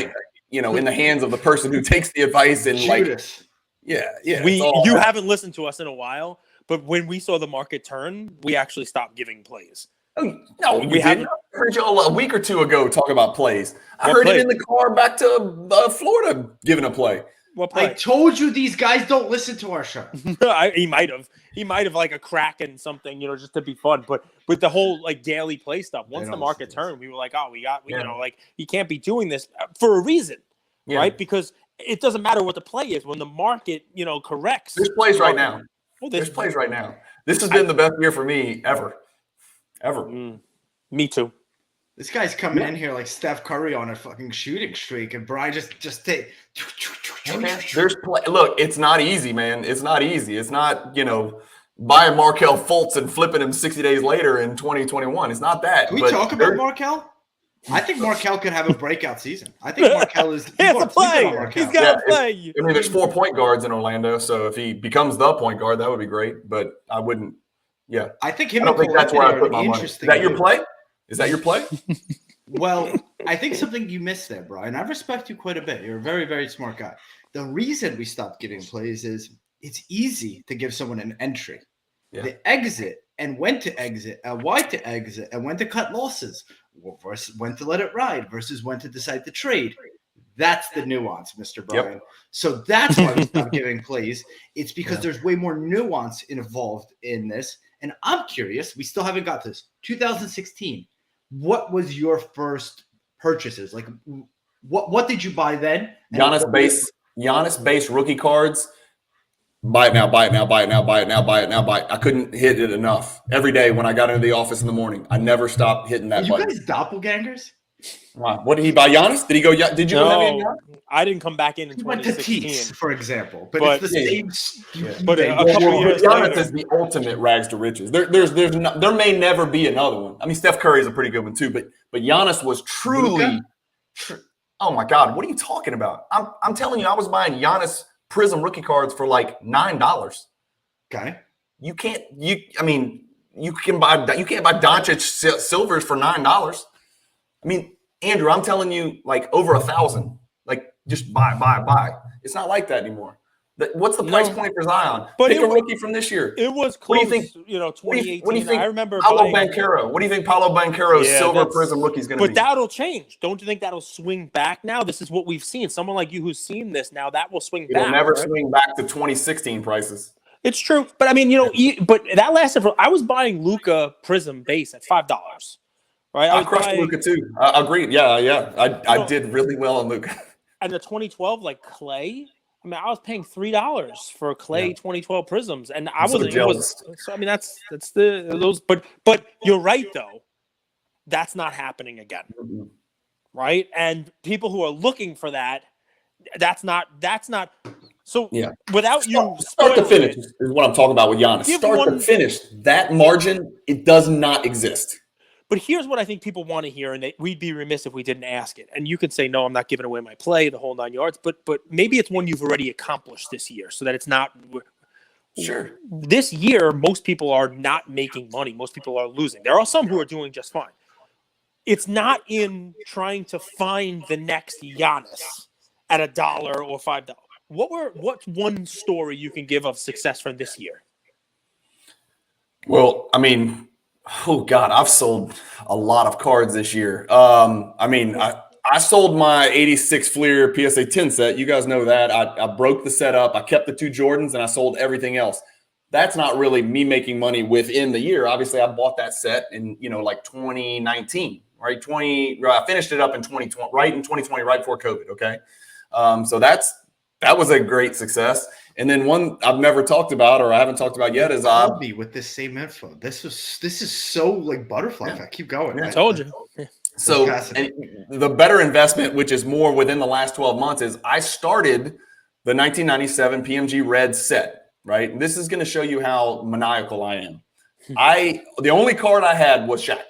in the hands of the person who takes the advice and Judas. You haven't listened to us in a while, but when we saw the market turn, we actually stopped giving plays. Oh, no, we didn't. I heard y'all a week or two ago talk about plays. I heard it in the car back to Florida giving a play. I told you these guys don't listen to our show. He might have like a crack and something, just to be fun. But with the whole like daily play stuff, once the market turned, we were like, you can't be doing this for a reason, right? Because it doesn't matter what the play is when the market, corrects. There's plays right now. There's plays right now. This has been the best year for me ever. Me too. This guy's coming in here like Steph Curry on a fucking shooting streak, and Brian just take. Look, it's not easy, man. It's not easy. It's not buying Markelle Fultz and flipping him 60 days later in 2021. It's not that. Can we talk about Markelle? I think Markelle could have a breakout season. I think Markelle is. He has to play. He's got to play. There's 4 point guards in Orlando, so if he becomes the point guard, that would be great. But I wouldn't. Yeah, I think him. I don't think that's where I put my money. Is that your play? Is that your play? Well, I think something you missed there, Brian. I respect you quite a bit. You're a very, very smart guy. The reason we stopped giving plays is it's easy to give someone an entry. Yeah. The exit and when to exit and why to exit and when to cut losses versus when to let it ride versus when to decide to trade. That's the nuance, Mr. Brian. So that's why we stopped giving plays. It's because there's way more nuance involved in this. And I'm curious, we still haven't got this. 2016, what was your first purchases? Like, what did you buy then? Giannis base rookie cards. Buy it now, buy it now, buy it now, buy it now, buy it now, buy it. I couldn't hit it enough. Every day when I got into the office in the morning, I never stopped hitting that button. You guys doppelgangers? What did he buy? Giannis? Did he go? Did you go heavy on Giannis? I didn't come back in He went to 2016. Teats, for example, but it's the same. But a couple of years Giannis later, is the ultimate rags to riches. There may never be another one. I mean, Steph Curry is a pretty good one too, but Giannis was truly. Oh my God, what are you talking about? I'm telling you, I was buying Giannis Prism rookie cards for like $9. Okay. You can't buy Doncic silvers for $9. I mean, Andrew, I'm telling you, like over 1,000. Like just buy. It's not like that anymore. What's the price point for Zion? But Pick a rookie from this year. It was close. What do you think? 2018. What do you think? I remember Paolo Banchero. What do you think Paolo Banchero's silver prism rookie is going to be? But that'll change. Don't you think that'll swing back now? This is what we've seen. Someone like you who's seen this now, that will swing back. It'll never swing back to 2016 prices. It's true. But I mean, but that lasted for. I was buying Luka Prism base at $5. Right? I crushed Luka too. I agreed. Yeah. I did really well on Luka. And the 2012, like Clay. I mean, I was paying $3 for Clay 2012 Prisms, and I wasn't. So I mean, that's those. But you're right though. That's not happening again, right? And people who are looking for that, that's not. So without start to finish is what I'm talking about with Giannis. Start to finish, that margin, it does not exist. But here's what I think people want to hear, and we'd be remiss if we didn't ask it. And you could say, no, I'm not giving away my play, the whole 9 yards. But maybe it's one you've already accomplished this year so that it's not – Sure. This year, most people are not making money. Most people are losing. There are some who are doing just fine. It's not in trying to find the next Giannis at $1 or $5. What's one story you can give of success from this year? Well, I mean – oh God, I've sold a lot of cards this year. I sold my 86 Fleer PSA 10 set. You guys know that. I broke the set up. I kept the 2 Jordans and I sold everything else. That's not really me making money within the year. Obviously, I bought that set in, like 2019, right? I finished it up in 2020, right in 2020, right before COVID. Okay. So that was a great success. And then one I've never talked about, or I haven't talked about yet, is me with this same info. This is so like butterfly effect. Keep going. I told you. So and the better investment, which is more within the last 12 months, is I started the 1997 PMG Red set. Right, and this is going to show you how maniacal I am. The only card I had was Shaq.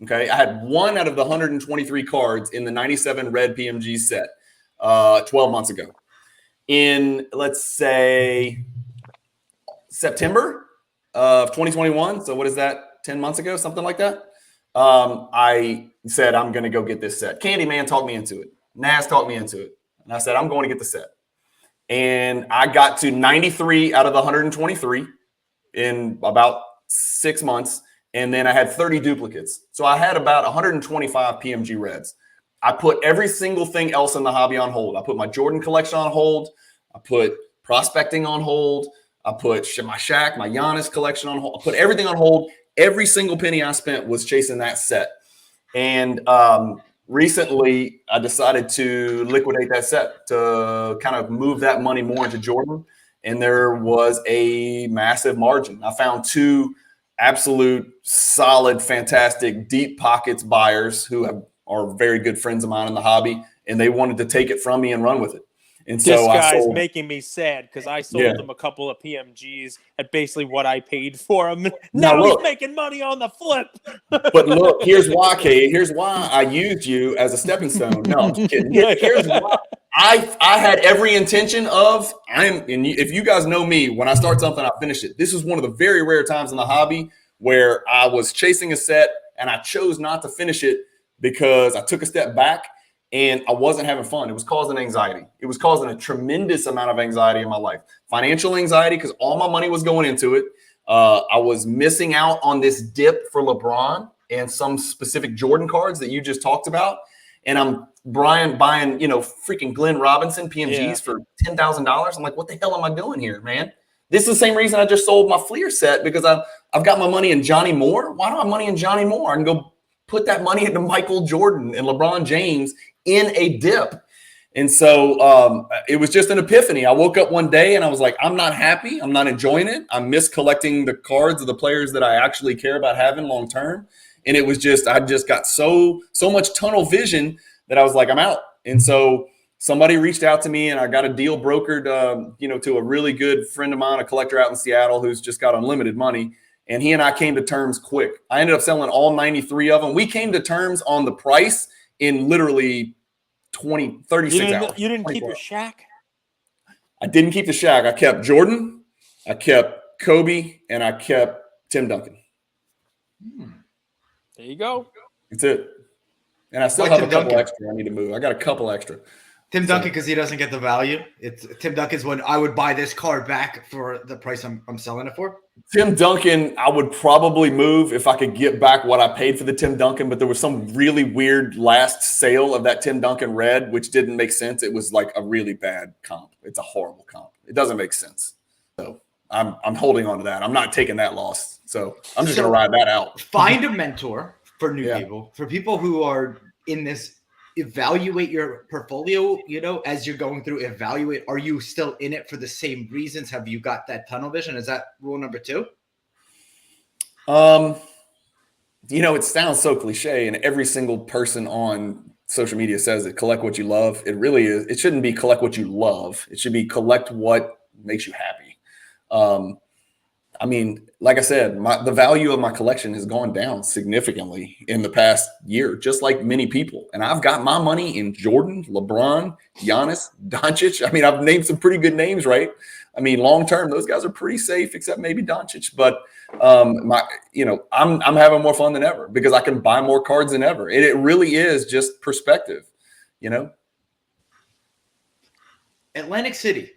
Okay, I had 1 out of the 123 cards in the 97 Red PMG set 12 months ago. In, let's say, September of 2021. So what is that, 10 months ago, something like that? I said, I'm going to go get this set. Candyman talked me into it. Nas talked me into it. And I said, I'm going to get the set. And I got to 93 out of the 123 in about 6 months. And then I had 30 duplicates. So I had about 125 PMG Reds. I put every single thing else in the hobby on hold. I put my Jordan collection on hold. I put prospecting on hold. I put my Shaq, my Giannis collection on hold. I put everything on hold. Every single penny I spent was chasing that set. And recently, I decided to liquidate that set to kind of move that money more into Jordan. And there was a massive margin. I found 2 absolute, solid, fantastic, deep pockets buyers who are very good friends of mine in the hobby, and they wanted to take it from me and run with it. And so this guy's making me sad because I sold him a couple of PMGs at basically what I paid for them. Now he's making money on the flip. But look, here's why, Kate. Here's why I used you as a stepping stone. No, I'm just kidding. Here's why. I had every intention of if you guys know me, when I start something, I finish it. This is one of the very rare times in the hobby where I was chasing a set and I chose not to finish it because I took a step back and I wasn't having fun. It was causing anxiety. It was causing a tremendous amount of anxiety in my life. Financial anxiety because all my money was going into it. I was missing out on this dip for LeBron and some specific Jordan cards that you just talked about. and I'm buying, freaking Glenn Robinson PMGs for $10,000. I'm like, what the hell am I doing here, man? This is the same reason I just sold my Fleer set, because I've got my money in Johnny Moore. Why do I have money in Johnny Moore? I can go put that money into Michael Jordan and LeBron James in a dip. And so it was just an epiphany. I woke up one day and I was like, I'm not happy. I'm not enjoying it. I miss collecting the cards of the players that I actually care about having long term. And it was just, I just got so much tunnel vision that I was like, I'm out. And so somebody reached out to me and I got a deal brokered, to a really good friend of mine, a collector out in Seattle who's just got unlimited money. And he and I came to terms quick. I ended up selling all 93 of them. We came to terms on the price in literally 36 hours. You didn't keep your Shaq? I didn't keep the Shaq. I kept Jordan, I kept Kobe, and I kept Tim Duncan. There you go. That's it. And I still have a couple extra I need to move. I got a couple extra. Tim Duncan, because he doesn't get the value. Tim Duncan's when I would buy this card back for the price I'm selling it for. Tim Duncan, I would probably move if I could get back what I paid for the Tim Duncan, but there was some really weird last sale of that Tim Duncan red, which didn't make sense. It was like a really bad comp. It's a horrible comp. It doesn't make sense. So I'm holding on to that. I'm not taking that loss. So I'm just going to ride that out. Find a mentor for new people, for people who are in this. Evaluate your portfolio, as you're going through, evaluate, are you still in it for the same reasons? Have you got that tunnel vision? Is that rule number 2? It sounds so cliche, and every single person on social media says it, collect what you love. It really is. It shouldn't be collect what you love. It should be collect what makes you happy. Like I said, the value of my collection has gone down significantly in the past year, just like many people. And I've got my money in Jordan, LeBron, Giannis, Doncic. I've named some pretty good names, right? Long term, those guys are pretty safe, except maybe Doncic. But I'm having more fun than ever because I can buy more cards than ever. And it really is just perspective, Atlantic City,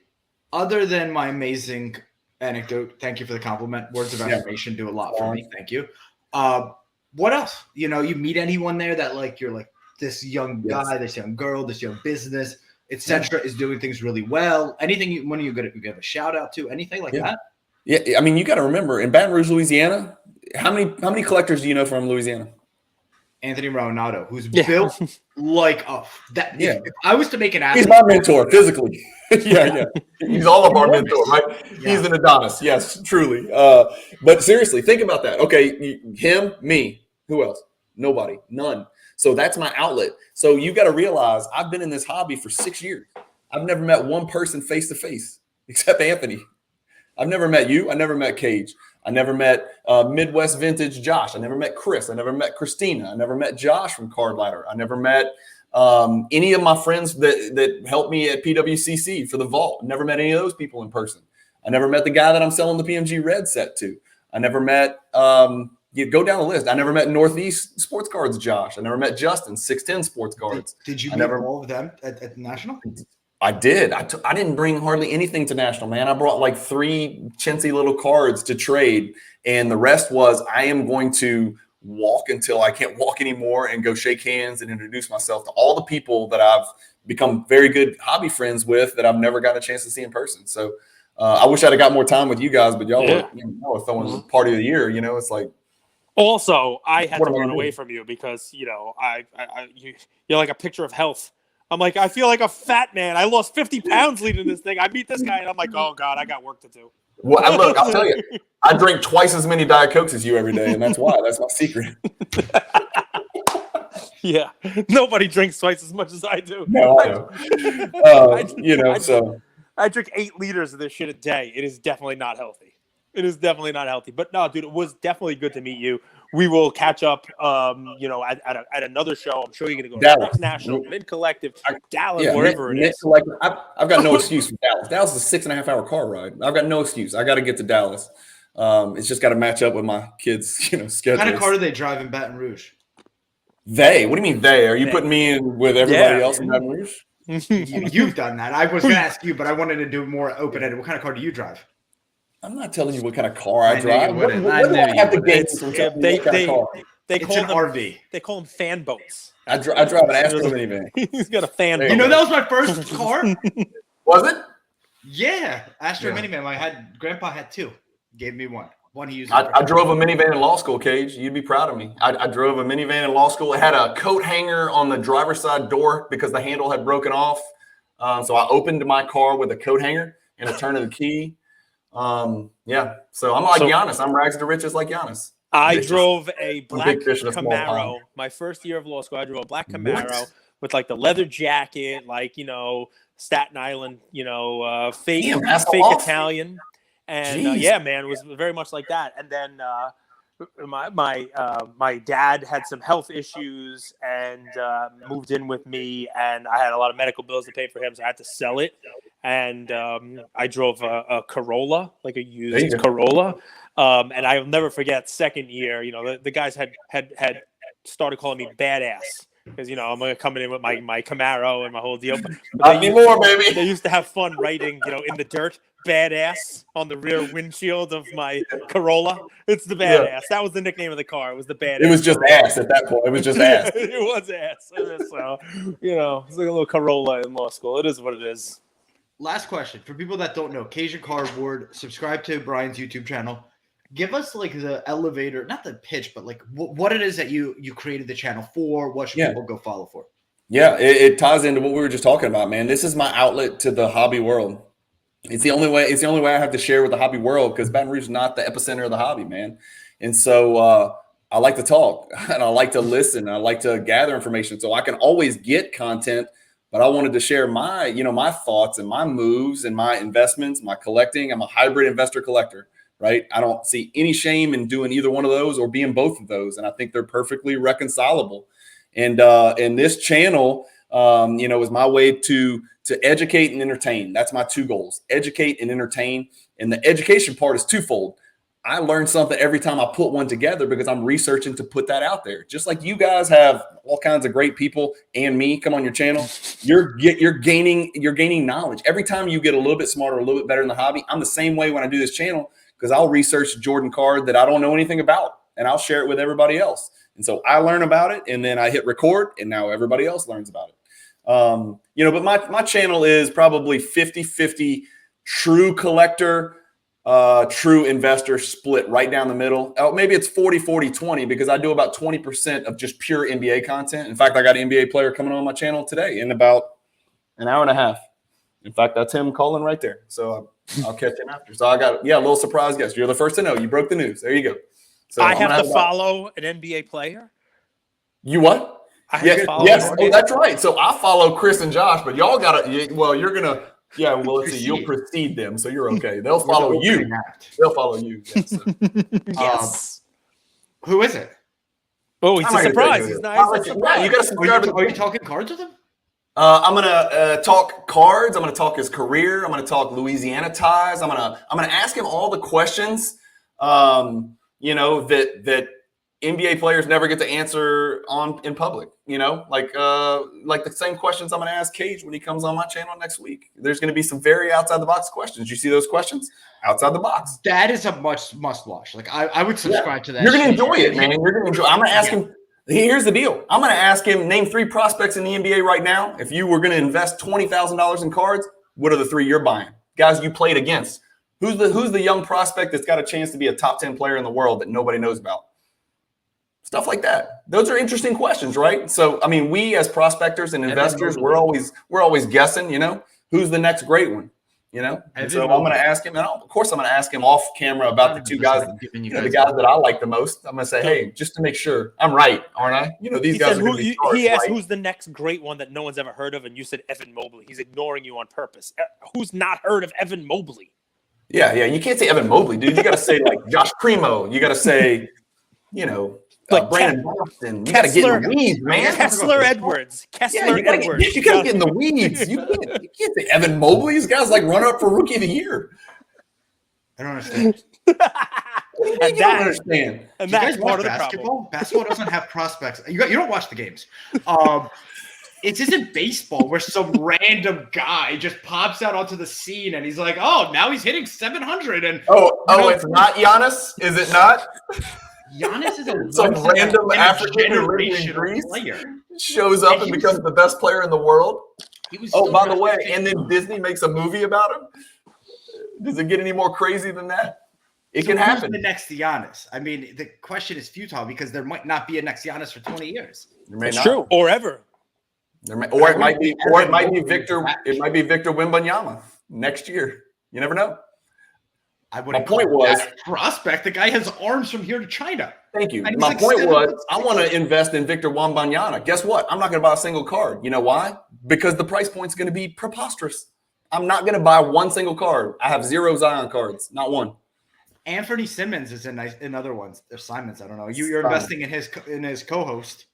other than my amazing anecdote, thank you for the compliment. Words of affirmation do a lot for me. Thank you. What else? You meet anyone there that you're like, this young guy, this young girl, this young business, etc. is doing things really well. Anything when you give a shout out to, anything like that? Yeah, you got to remember in Baton Rouge, Louisiana, how many collectors do you know from Louisiana? Anthony Ronaldo, who's built like that. If I was to make an athlete, he's my mentor physically. yeah. He's all of our mentor, right? Yeah. He's an Adonis. Yes, truly. But seriously, think about that. Okay, him, me, who else? Nobody, none. So that's my outlet. So you got to realize I've been in this hobby for 6 years. I've never met one person face to face except Anthony. I've never met you. I never met Cage. I never met Midwest Vintage Josh. I never met Chris. I never met Christina. I never met Josh from Card Ladder. I never met any of my friends that helped me at PWCC for the vault. I never met any of those people in person. I never met the guy that I'm selling the PMG red set to. I never met, you go down the list. I never met Northeast Sports Cards Josh. I never met Justin, 610 Sports Cards. Did you meet all of them at the National? I did. I didn't bring hardly anything to National, man. I brought like 3 chintzy little cards to trade. And the rest was I am going to walk until I can't walk anymore and go shake hands and introduce myself to all the people that I've become very good hobby friends with that I've never gotten a chance to see in person. So I wish I'd have got more time with you guys, but y'all were throwing party of the year. It's like. Also, I had to run away from you because, you're like a picture of health. I'm like, I feel like a fat man. I lost 50 pounds leading this thing. I meet this guy, and I'm like, oh, God, I got work to do. Well, look, I'll tell you, I drink twice as many Diet Cokes as you every day, and that's why. That's my secret. Yeah. Nobody drinks twice as much as I do. No, I know. I drink 8 liters of this shit a day. It is definitely not healthy. But no, dude, it was definitely good to meet you. We will catch up, at another show. I'm sure you're going to go to Next National, Mid Collective, Dallas, wherever it is. I've got no excuse for Dallas. Dallas is a 6.5-hour car ride. I've got no excuse. I got to get to Dallas. It's just got to match up with my kids, schedules. What kind of car do they drive in Baton Rouge? They? What do you mean they? Are you putting me in with everybody else in Baton Rouge? You've done that. I was going to ask you, but I wanted to do more open-ended. What kind of car do you drive? I'm not telling you what kind of car I drive. What do I have to gain from telling you what kind of car? It's an RV. They call them fan boats. I drive an Astro minivan. He's got a fan boat. You know, that was my first car. Was it? Yeah, Astro Yeah. minivan. Grandpa had two. Gave me one. One he used. I drove a minivan in law school, Cage. You'd be proud of me. I drove a minivan in law school. It had a coat hanger on the driver's side door because the handle had broken off. So I opened my car with a coat hanger and a turn of the key. Yeah. So I'm like Giannis. I'm rags to riches like Giannis. I drove a black big fish in a small Camaro. pond. My first year of law school, I drove a black Camaro with like the leather jacket, like, you know, Staten Island, you know, fake Italian. And yeah, man, it was very much like that. And then my dad had some health issues and moved in with me, and I had a lot of medical bills to pay for him, so I had to sell it. And I drove a Corolla, like a used Corolla. And I'll never forget second year, you know, the guys had started calling me badass. Because, you know, I'm going to come in with my Camaro and my whole deal. But Not anymore, baby. They used to have fun writing, you know, in the dirt, badass on the rear windshield of my Corolla. It's the badass. Yeah. That was the nickname of the car. It was the badass. It was just ass at that point. It was just ass. It was ass. So, you know, it's like a little Corolla in law school. It is what it is. Last question. For people that don't know, Cajun Cardboard, subscribe to Brian's YouTube channel. Give us like the elevator, not the pitch, but like what it is that you created the channel for. What should people go follow for? Yeah, it ties into what we were just talking about, man. This is my outlet to the hobby world. It's the only way. It's the only way I have to share with the hobby world because Baton Rouge is not the epicenter of the hobby, man. And so I like to talk and I like to listen. I like to gather information so I can always get content. But I wanted to share my, you know, my thoughts and my moves and my investments, my collecting. I'm a hybrid investor collector. Right. I don't see any shame in doing either one of those or being both of those. And I think they're perfectly reconcilable. And this channel, you know, is my way to educate and entertain. That's my two goals, educate and entertain. And the education part is twofold. I learn something every time I put one together because I'm researching to put that out there. Just like you guys have all kinds of great people and me come on your channel, you're gaining knowledge. Every time you get a little bit smarter, a little bit better in the hobby. I'm the same way when I do this channel. Because I'll research a Jordan card that I don't know anything about, and I'll share it with everybody else. And so I learn about it, and then I hit record, and now everybody else learns about it. You know, but my channel is probably 50-50 true collector, true investor split right down the middle. Maybe it's 40-40-20 because I do about 20% of just pure NBA content. In fact, I got an NBA player coming on my channel today in about an hour and a half. In fact, that's him calling right there. So I'll catch him after. So I got, a little surprise guest. You're the first to know. You broke the news. There you go. So I have to follow an NBA player. You what? Yes. Oh, that's right. So I follow Chris and Josh, but y'all got to, well, you're going to, let's see. You'll precede them. So you're okay. They'll follow you. They'll follow you. Yeah, so. Yes. Who is it? Oh, he's a surprise. He's nice. You got to subscribe. Are you talking cards with him? I'm gonna talk cards. I'm gonna talk his career. I'm gonna talk Louisiana ties. I'm gonna ask him all the questions, you know, that NBA players never get to answer in public. You know, like the same questions I'm gonna ask Cage when he comes on my channel next week. There's gonna be some very outside the box questions. You see those questions? Outside the box. That is a must watch. Like I would subscribe to that. You're gonna enjoy it, man. You're gonna enjoy. I'm gonna ask him. Here's the deal. I'm going to ask him, name 3 prospects in the NBA right now. If you were going to invest $20,000 in cards, what are the 3 you're buying? Guys you played against. Who's the young prospect that's got a chance to be a top 10 player in the world that nobody knows about? Stuff like that. Those are interesting questions, right? So, I mean, we as prospectors and investors, we're always guessing, you know, who's the next great one? You know, and so I'm going to ask him, and of course I'm going to ask him off camera about the 2 guys, the guys that I like the most. I'm going to say, hey, just to make sure I'm right, aren't I? You know, these guys are going to be stars, he asked right? who's the next great one that no one's ever heard of, and you said Evan Mobley. He's ignoring you on purpose. Who's not heard of Evan Mobley? Yeah. You can't say Evan Mobley, dude. You got to say like Josh Primo. You got to say, you know, like Brandon Boston. You got to get in the weeds, man. Kessler Edwards. You got to get in the weeds. You can't say Evan Mobley. These guys like run up for Rookie of the Year. I don't understand. I don't understand. And that's part of the basketball. problem. Basketball doesn't have prospects. You don't watch the games. It isn't baseball where some random guy just pops out onto the scene and he's like, oh, now he's hitting 700. And it's not Giannis, is it not? Giannis is a Some random African generational player. Shows up and becomes the best player in the world. Oh, by the way, and then Disney makes a movie about him. Does it get any more crazy than that? It can happen. The next Giannis. I mean, the question is futile because there might not be a next Giannis for 20 years. That's true, or ever. Or it might be Victor. It might be Victor Wembanyama next year. You never know. My point was prospect. The guy has arms from here to China. Thank you. My point was I want to invest in Victor Wembanyama. Guess what? I'm not going to buy a single card. You know why? Because the price point's going to be preposterous. I'm not going to buy one single card. I have 0 Zion cards, not one. Anthony Simmons is in other ones. There's Simons. I don't know. You're investing in his co-host.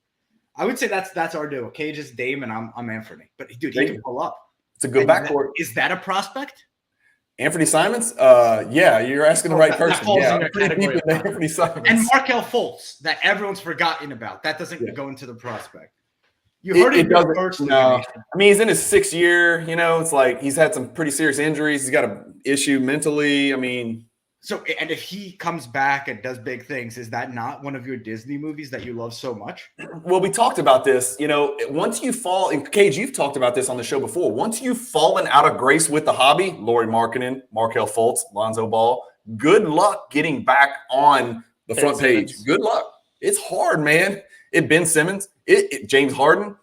I would say that's our duo. Cage is Dame, and I'm Anthony. But dude, he can pull up. It's a good backcourt. Is that a prospect? Anthony Simons? Yeah, you're asking the right person. Yeah, Anthony Simons. And Markelle Fultz, that everyone's forgotten about. That doesn't go into the prospect. You heard it first. No. I mean, he's in his 6th year. You know, it's like he's had some pretty serious injuries. He's got an issue mentally. I mean. So, and if he comes back and does big things, is that not one of your Disney movies that you love so much? Well, we talked about this. You know, once you fall, and Cage, you've talked about this on the show before. Once you've fallen out of grace with the hobby, Lauri Markkanen, Markelle Fultz, Lonzo Ball, good luck getting back on the front page. Good luck. It's hard, man. Ben Simmons, James Harden,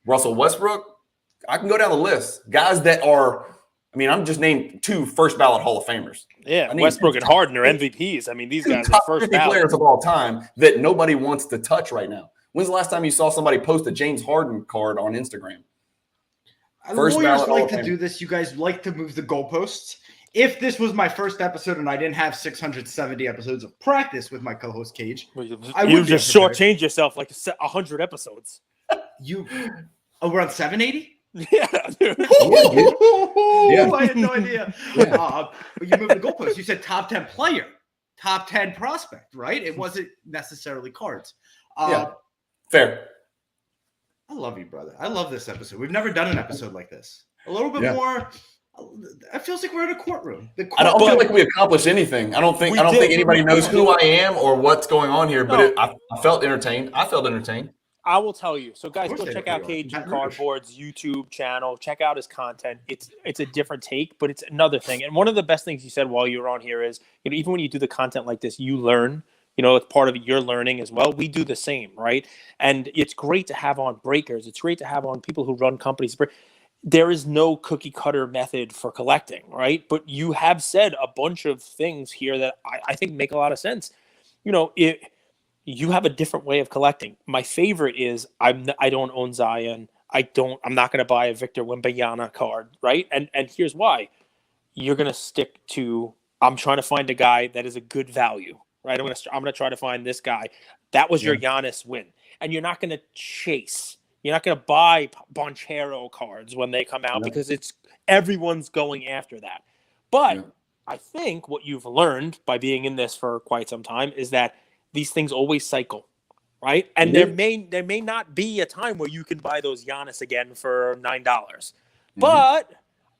Russell Westbrook. I can go down the list. Guys that are. I mean, I'm just named 2 first ballot Hall of Famers. Yeah, Westbrook and Harden are MVPs. I mean, these guys are first ballot players of all time that nobody wants to touch right now. When's the last time you saw somebody post a James Harden card on Instagram? Lawyers like to do this. You guys like to move the goalposts. If this was my first episode and I didn't have 670 episodes of practice with my co-host Cage, you just shortchanged yourself like 100 episodes. We're on 780. Yeah, dude. I had no idea. But you moved the goalpost. You said top 10 player, top 10 prospect, right? It wasn't necessarily cards. Fair. I love you, brother. I love this episode. We've never done an episode like this. A little bit more. It feels like we're in a courtroom. I don't feel like we accomplished anything. I don't think anybody knows who I am or what's going on here. But I felt entertained. I felt entertained. I will tell you. So, guys, go check out Cajun Cardboard's YouTube channel. Check out his content. It's a different take, but it's another thing. And one of the best things you said while you were on here is, even when you do the content like this, you learn. It's part of your learning as well. We do the same, right? And it's great to have on breakers. It's great to have on people who run companies. There is no cookie cutter method for collecting, right? But you have said a bunch of things here that I think make a lot of sense. You have a different way of collecting. My favorite is I don't own Zion. I'm not going to buy a Victor Wembanyama card, right? And here's why. You're going to stick to, I'm trying to find a guy that is a good value, right? I'm going to try to find this guy. That was your Giannis win. And you're not going to chase. You're not going to buy Bonchero cards when they come out because everyone's going after that. But I think what you've learned by being in this for quite some time is that these things always cycle, right? And there may not be a time where you can buy those Giannis again for $9. But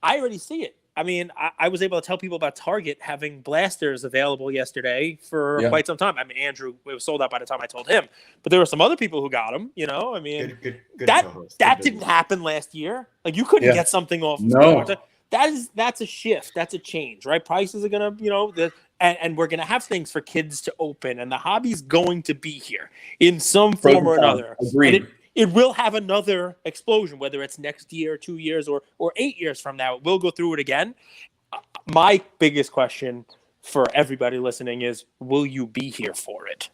I already see it. I mean, I was able to tell people about Target having blasters available yesterday for quite some time. I mean, Andrew, it was sold out by the time I told him. But there were some other people who got them, I mean, good that didn't happen last year. Like, you couldn't get something off. No. That's a shift. That's a change, right? Prices are going to, and we're going to have things for kids to open, and the hobby's going to be here in some form or another. Agreed. It will have another explosion, whether it's next year, 2 years, or 8 years from now. We'll go through it again. My biggest question for everybody listening is, will you be here for it?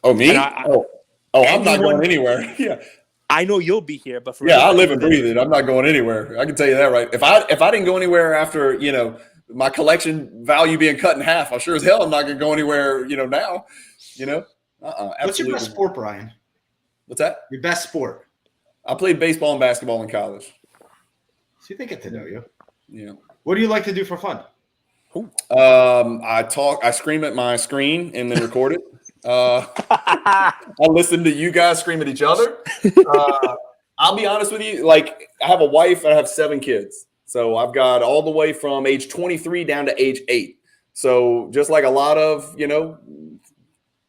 Oh, me? I'm not going anywhere. Yeah. I know you'll be here, but I live and breathe it. I'm not going anywhere. I can tell you that, right? If I didn't go anywhere after, my collection value being cut in half, I'm sure as hell I'm not going to go anywhere, now. What's your best sport, Brian? What's that? Your best sport? I played baseball and basketball in college. See, they get to know you. Yeah. What do you like to do for fun? I scream at my screen and then record it. I listen to you guys scream at each other. I'll be honest with you. Like, I have a wife and I have 7 kids. So I've got all the way from age 23 down to age 8. So just like a lot of,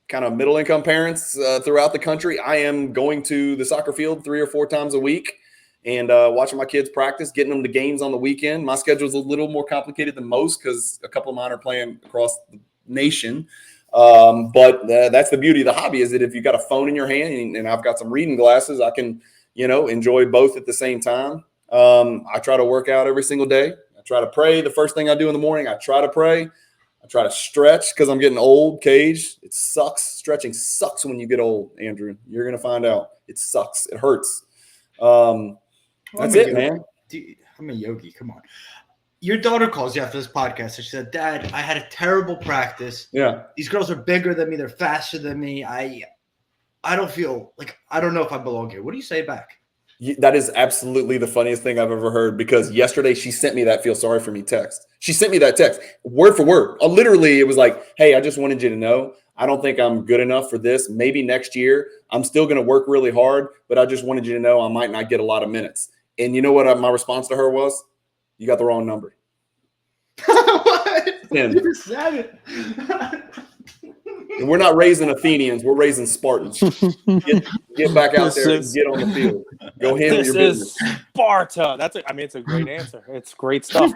kind of middle income parents throughout the country, I am going to the soccer field 3 or 4 times a week and watching my kids practice, getting them to games on the weekend. My schedule is a little more complicated than most because a couple of mine are playing across the nation. But that's the beauty of the hobby, is that if you've got a phone in your hand and I've got some reading glasses, I can, enjoy both at the same time. I try to work out every single day. I try to pray. The first thing I do in the morning, I try to pray. I try to stretch because I'm getting old, Cage. It sucks. Stretching sucks when you get old, Andrew. You're going to find out. It sucks. It hurts. That's it, man. I'm a yogi. Come on. Your daughter calls you after this podcast and she said, Dad, I had a terrible practice. Yeah. These girls are bigger than me. They're faster than me. I don't feel like – I don't know if I belong here. What do you say back? That is absolutely the funniest thing I've ever heard, because yesterday she sent me that feel sorry for me text. She sent me that text word for word. Literally, it was like, hey, I just wanted you to know I don't think I'm good enough for this. Maybe next year I'm still going to work really hard, but I just wanted you to know I might not get a lot of minutes. And you know what my response to her was? You got the wrong number. What? 10. You said it. And we're not raising Athenians. We're raising Spartans. Get back out there and get on the field. Go handle your business. This is Sparta. It's a great answer. It's great stuff.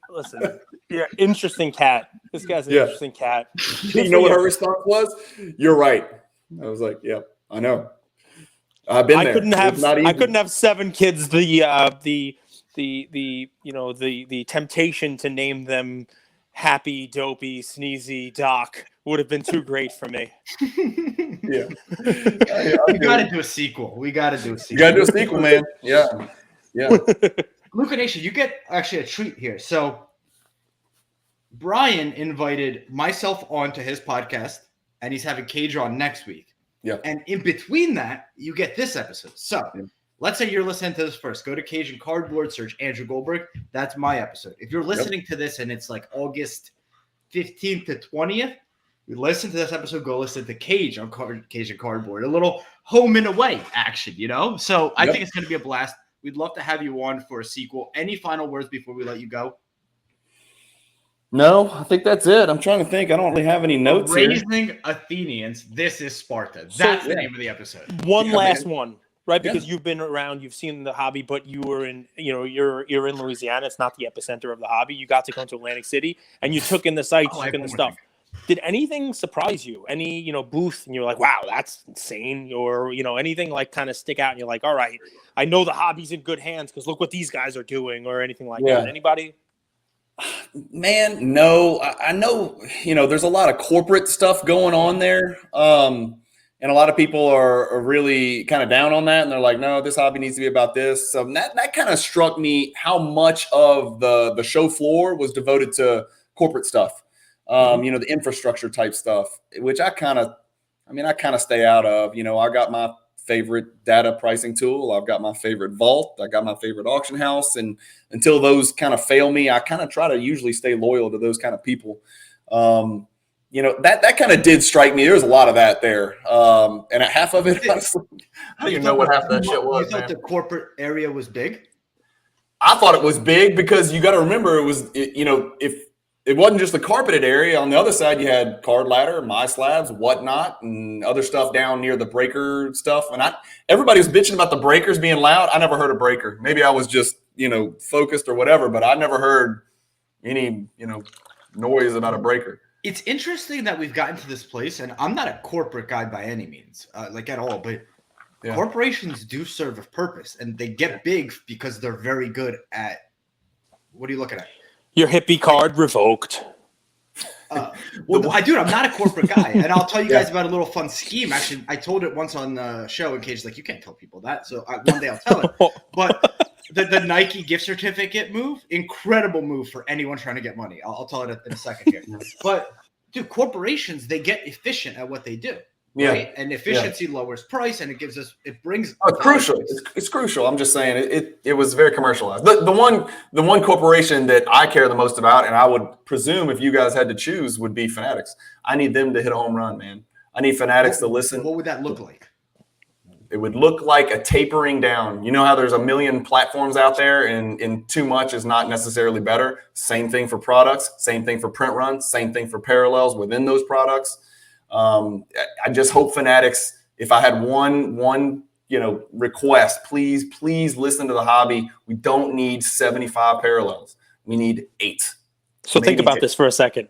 Listen, yeah, interesting cat. This guy's an interesting cat. You know what her response was? You're right. I was like, yeah, I know. I've been there. I couldn't have 7 kids. The temptation to name them Happy, Dopey, Sneezy, Doc would have been too great for me. Yeah. We got to do a sequel. You got to do a sequel, man. Yeah. Yeah. Luca Nation, you get actually a treat here. So Brian invited myself onto his podcast, and he's having Cage on next week. Yeah. And in between that, you get this episode. So let's say you're listening to this first. Go to Cajun Cardboard, search Andrew Goldberg. That's my episode. If you're listening to this and it's like August 15th to 20th, you listen to this episode, go listen to Cage on Cajun Cardboard. A little home and away action, So I think it's going to be a blast. We'd love to have you on for a sequel. Any final words before we let you go? No, I think that's it. I'm trying to think. I don't really have any notes Raising Athenians. This is Sparta. That's the name of the episode. One last one. Right, because you've been around, you've seen the hobby, but you were in, you're in Louisiana. It's not the epicenter of the hobby. You got to come to Atlantic City, and you took in the sights, took in the stuff. Did anything surprise you? Any, booth, and you're like, wow, that's insane, or anything like kind of stick out, and you're like, all right, I know the hobby's in good hands because look what these guys are doing, or anything like that. Anybody? Man, no. I know, there's a lot of corporate stuff going on there. And a lot of people are really kind of down on that. And they're like, no, this hobby needs to be about this. So that kind of struck me how much of the show floor was devoted to corporate stuff, the infrastructure type stuff, which I kind of stay out of. I got my favorite data pricing tool. I've got my favorite vault. I got my favorite auction house. And until those kind of fail me, I kind of try to usually stay loyal to those kind of people. That kind of did strike me. There was a lot of that there. And half of it, honestly, I don't even know what half of that shit was. You thought the corporate area was big? I thought it was big because you got to remember if it wasn't just the carpeted area. On the other side, you had card ladder, my slabs, whatnot, and other stuff down near the breaker stuff. And everybody was bitching about the breakers being loud. I never heard a breaker. Maybe I was just, focused or whatever, but I never heard any, noise about a breaker. It's interesting that we've gotten to this place, and I'm not a corporate guy by any means, at all, but corporations do serve a purpose, and they get big because they're very good at – what are you looking at? Your hippie card revoked. I'm not a corporate guy, and I'll tell you guys about a little fun scheme. Actually, I told it once on the show, and Cage's like, you can't tell people that, so one day I'll tell it. But the Nike gift certificate move, incredible move for anyone trying to get money. I'll tell it in a second here. But, dude, corporations, they get efficient at what they do. Yeah. Right? And efficiency lowers price, and it brings. Oh, it's crucial. It's crucial. I'm just saying it was very commercialized. The one corporation that I care the most about, and I would presume if you guys had to choose, would be Fanatics. I need them to hit a home run, man. I need Fanatics to listen. What would that look like? It would look like a tapering down. You know how there's a million platforms out there and too much is not necessarily better. Same thing for products, same thing for print runs, same thing for parallels within those products. I just hope Fanatics, if I had one request, please listen to the hobby. We don't need 75 parallels. We need 8. So think about 8. this for a second.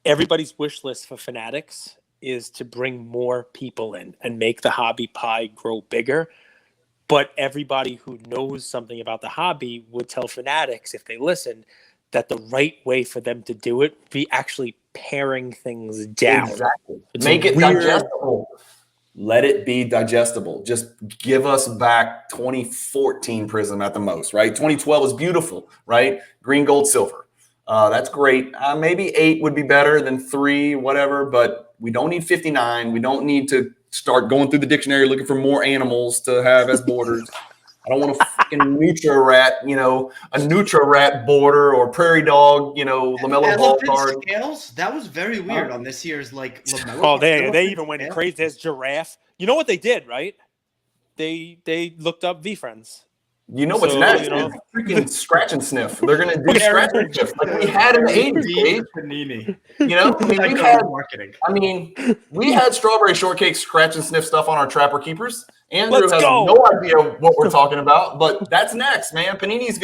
Everybody's wish list for Fanatics is to bring more people in and make the hobby pie grow bigger. But everybody who knows something about the hobby would tell Fanatics, if they listened, that the right way for them to do it would be actually paring things down. Exactly. It's Make it weird. digestible. Let it be digestible. Just give us back 2014 Prism at the most, right? 2012 is beautiful, right? Green, gold, silver. That's great. Maybe 8 would be better than 3, whatever, but we don't need 59. We don't need to start going through the dictionary looking for more animals to have as borders. I don't want a fucking Nutra Rat border or prairie dog, LaMelo Ball card. Scales? That was very weird on this year's LaMelo. Oh, they even went crazy. There's giraffe. You know what they did, right? They looked up V-Friends. You know what's next? Is freaking scratch and sniff. They're gonna do scratch and sniff like we had in the 80s, Panini. We had strawberry shortcake scratch and sniff stuff on our trapper keepers. Andrew Let's has go. no idea what we're talking about, but that's next, man. Panini's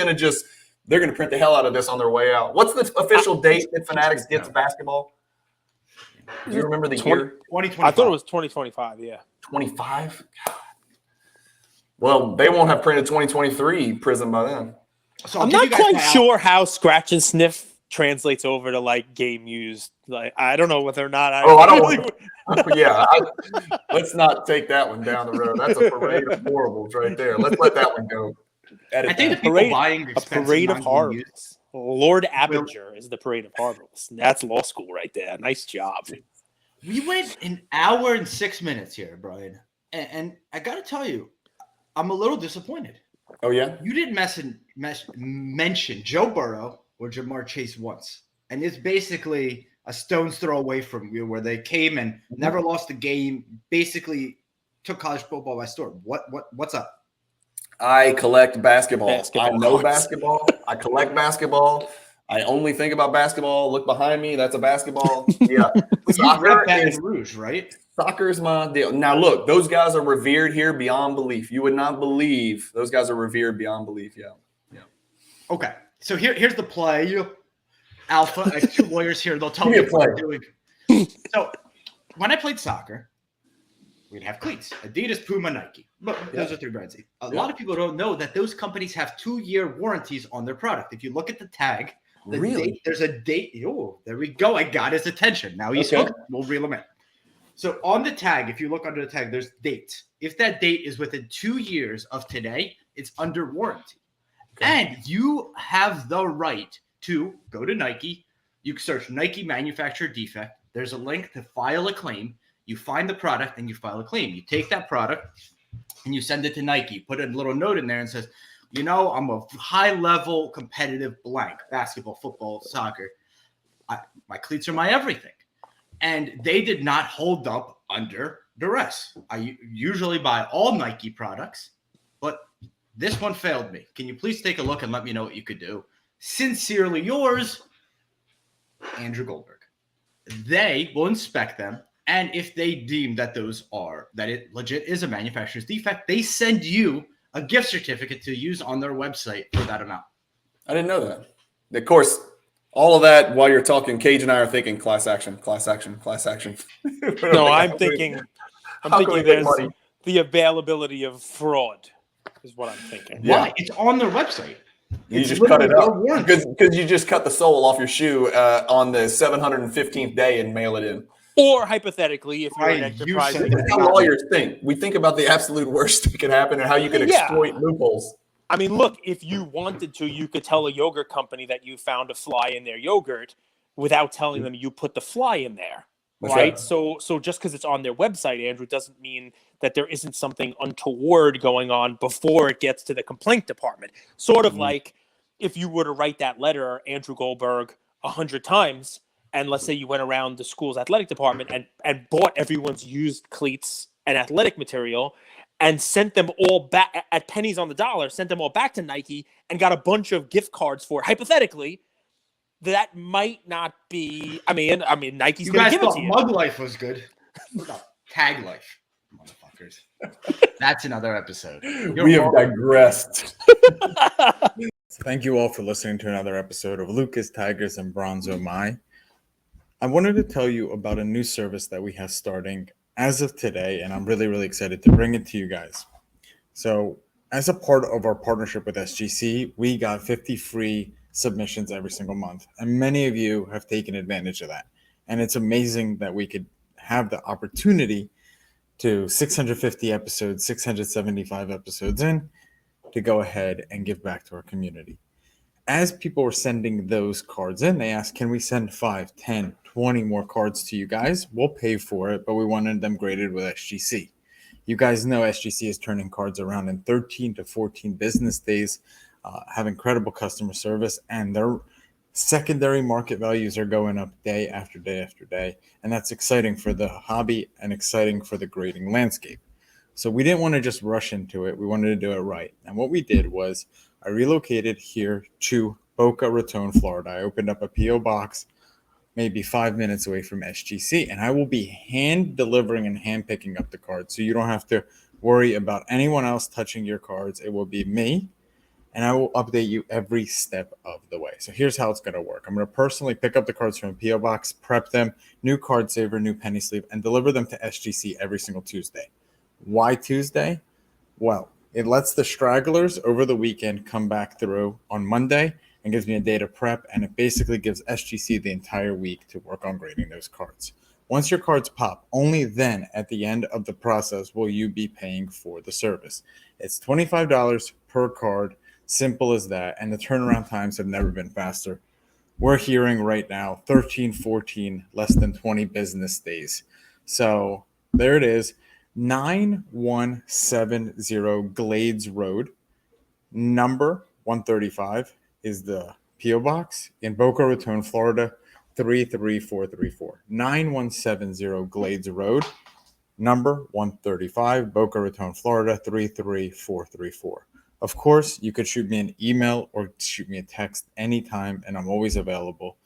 they're gonna print the hell out of this on their way out. What's the official date that Fanatics gets basketball? Do you remember the year? 2025. I thought it was 2025. Yeah. 25. Well, they won't have printed 2023 Prism by then. So I'm not quite sure how scratch and sniff translates over to game used. I don't know whether or not. Let's not take that one down the road. That's a parade of horribles right there. Let's let that one go. I think the people buying a parade of horribles. Lord Abinger is the parade of horribles. That's law school right there. Nice job. We went an hour and 6 minutes here, Brian, and I got to tell you, I'm a little disappointed. Oh, yeah? You didn't mention Joe Burrow or Jamar Chase once. And it's basically a stone's throw away from you where they came and never lost a game, basically took college football by storm. What's up? I collect basketball. I know cards. Basketball. I collect basketball. I only think about basketball. Look behind me. That's a basketball. Yeah. Soccer is Rouge, right? Soccer is my deal. Now, look, those guys are revered here beyond belief. You would not believe those guys are revered beyond belief. Yeah. Okay. So here's the play. Alpha, I have 2 lawyers here. They'll tell me Give me a what play. they're doing. So when I played soccer, we'd have cleats. Adidas, Puma, Nike. But those are 3 brands. A lot of people don't know that those companies have 2-year warranties on their product. If you look at the tag, date, there's a date. Oh, there we go. I got his attention. Now he's hooked. We'll reel him in. So on the tag, if you look under the tag, there's date. If that date is within 2 years of today, it's under warranty. Okay. And you have the right to go to Nike. You can search Nike manufacturer defect. There's a link to file a claim. You find the product and you file a claim. You take that product and you send it to Nike. Put a little note in there and says, I'm a high-level competitive blank, basketball, football, soccer. My cleats are my everything. And they did not hold up under duress. I usually buy all Nike products, but this one failed me. Can you please take a look and let me know what you could do? Sincerely yours, Andrew Goldberg. They will inspect them, and if they deem that it legit is a manufacturer's defect, they send you a gift certificate to use on their website for that amount. I didn't know that. Of course, all of that while you're talking, Cage and I are thinking class action. No, I'm thinking there's the availability of fraud is what I'm thinking. Yeah, it's on their website. You just cut it up because you just cut the sole off your shoe on the 715th day and mail it in. Or hypothetically, if you're an enterprise, that's how lawyers think. We think about the absolute worst that can happen and how you can exploit loopholes. I mean, look, if you wanted to, you could tell a yogurt company that you found a fly in their yogurt without telling them you put the fly in there, right? So just because it's on their website, Andrew, doesn't mean that there isn't something untoward going on before it gets to the complaint department. Sort of like if you were to write that letter, Andrew Goldberg, 100 times, and let's say you went around the school's athletic department and bought everyone's used cleats and athletic material, and sent them all back at pennies on the dollar, sent them all back to Nike and got a bunch of gift cards for it, hypothetically, that might not be. I mean, Nike's You going to guys give it to thought you. Mug Life was good. What about Tag Life, motherfuckers? That's another episode. We have digressed. Thank you all for listening to another episode of Lucas, Tigers, and Bronzo My. I wanted to tell you about a new service that we have starting as of today, and I'm really, really excited to bring it to you guys. So, as a part of our partnership with SGC, we got 50 free submissions every single month, and many of you have taken advantage of that. And it's amazing that we could have the opportunity to 650 episodes, 675 episodes in, to go ahead and give back to our community. As people were sending those cards in, they asked, can we send 5, 10, 20 more cards to you guys? We'll pay for it, but we wanted them graded with SGC. You guys know SGC is turning cards around in 13 to 14 business days, have incredible customer service, and their secondary market values are going up day after day after day. And that's exciting for the hobby and exciting for the grading landscape. So we didn't want to just rush into it. We wanted to do it right. And what we did was I relocated here to Boca Raton, Florida. I opened up a P.O. box maybe 5 minutes away from SGC, and I will be hand delivering and hand picking up the cards. So you don't have to worry about anyone else touching your cards. It will be me, and I will update you every step of the way. So here's how it's going to work. I'm going to personally pick up the cards from a P.O. box, prep them, new card saver, new penny sleeve, and deliver them to SGC every single Tuesday. Why Tuesday? Well, it lets the stragglers over the weekend come back through on Monday and gives me a day to prep, and it basically gives SGC the entire week to work on grading those cards. Once your cards pop, only then at the end of the process will you be paying for the service. It's $25 per card, simple as that, and the turnaround times have never been faster. We're hearing right now 13, 14, less than 20 business days. So there it is. 9170 Glades Road, number 135 is the P.O. Box in Boca Raton, Florida, 33434. 9170 Glades Road, number 135, Boca Raton, Florida, 33434. Of course, you could shoot me an email or shoot me a text anytime, and I'm always available.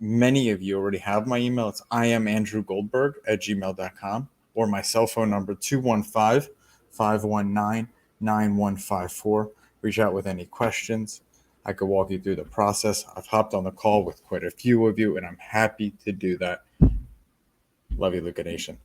Many of you already have my email. It's iamandrewgoldberg@gmail.com. or my cell phone number, 215-519-9154. Reach out with any questions. I could walk you through the process. I've hopped on the call with quite a few of you, and I'm happy to do that. Love you, Luca Nation.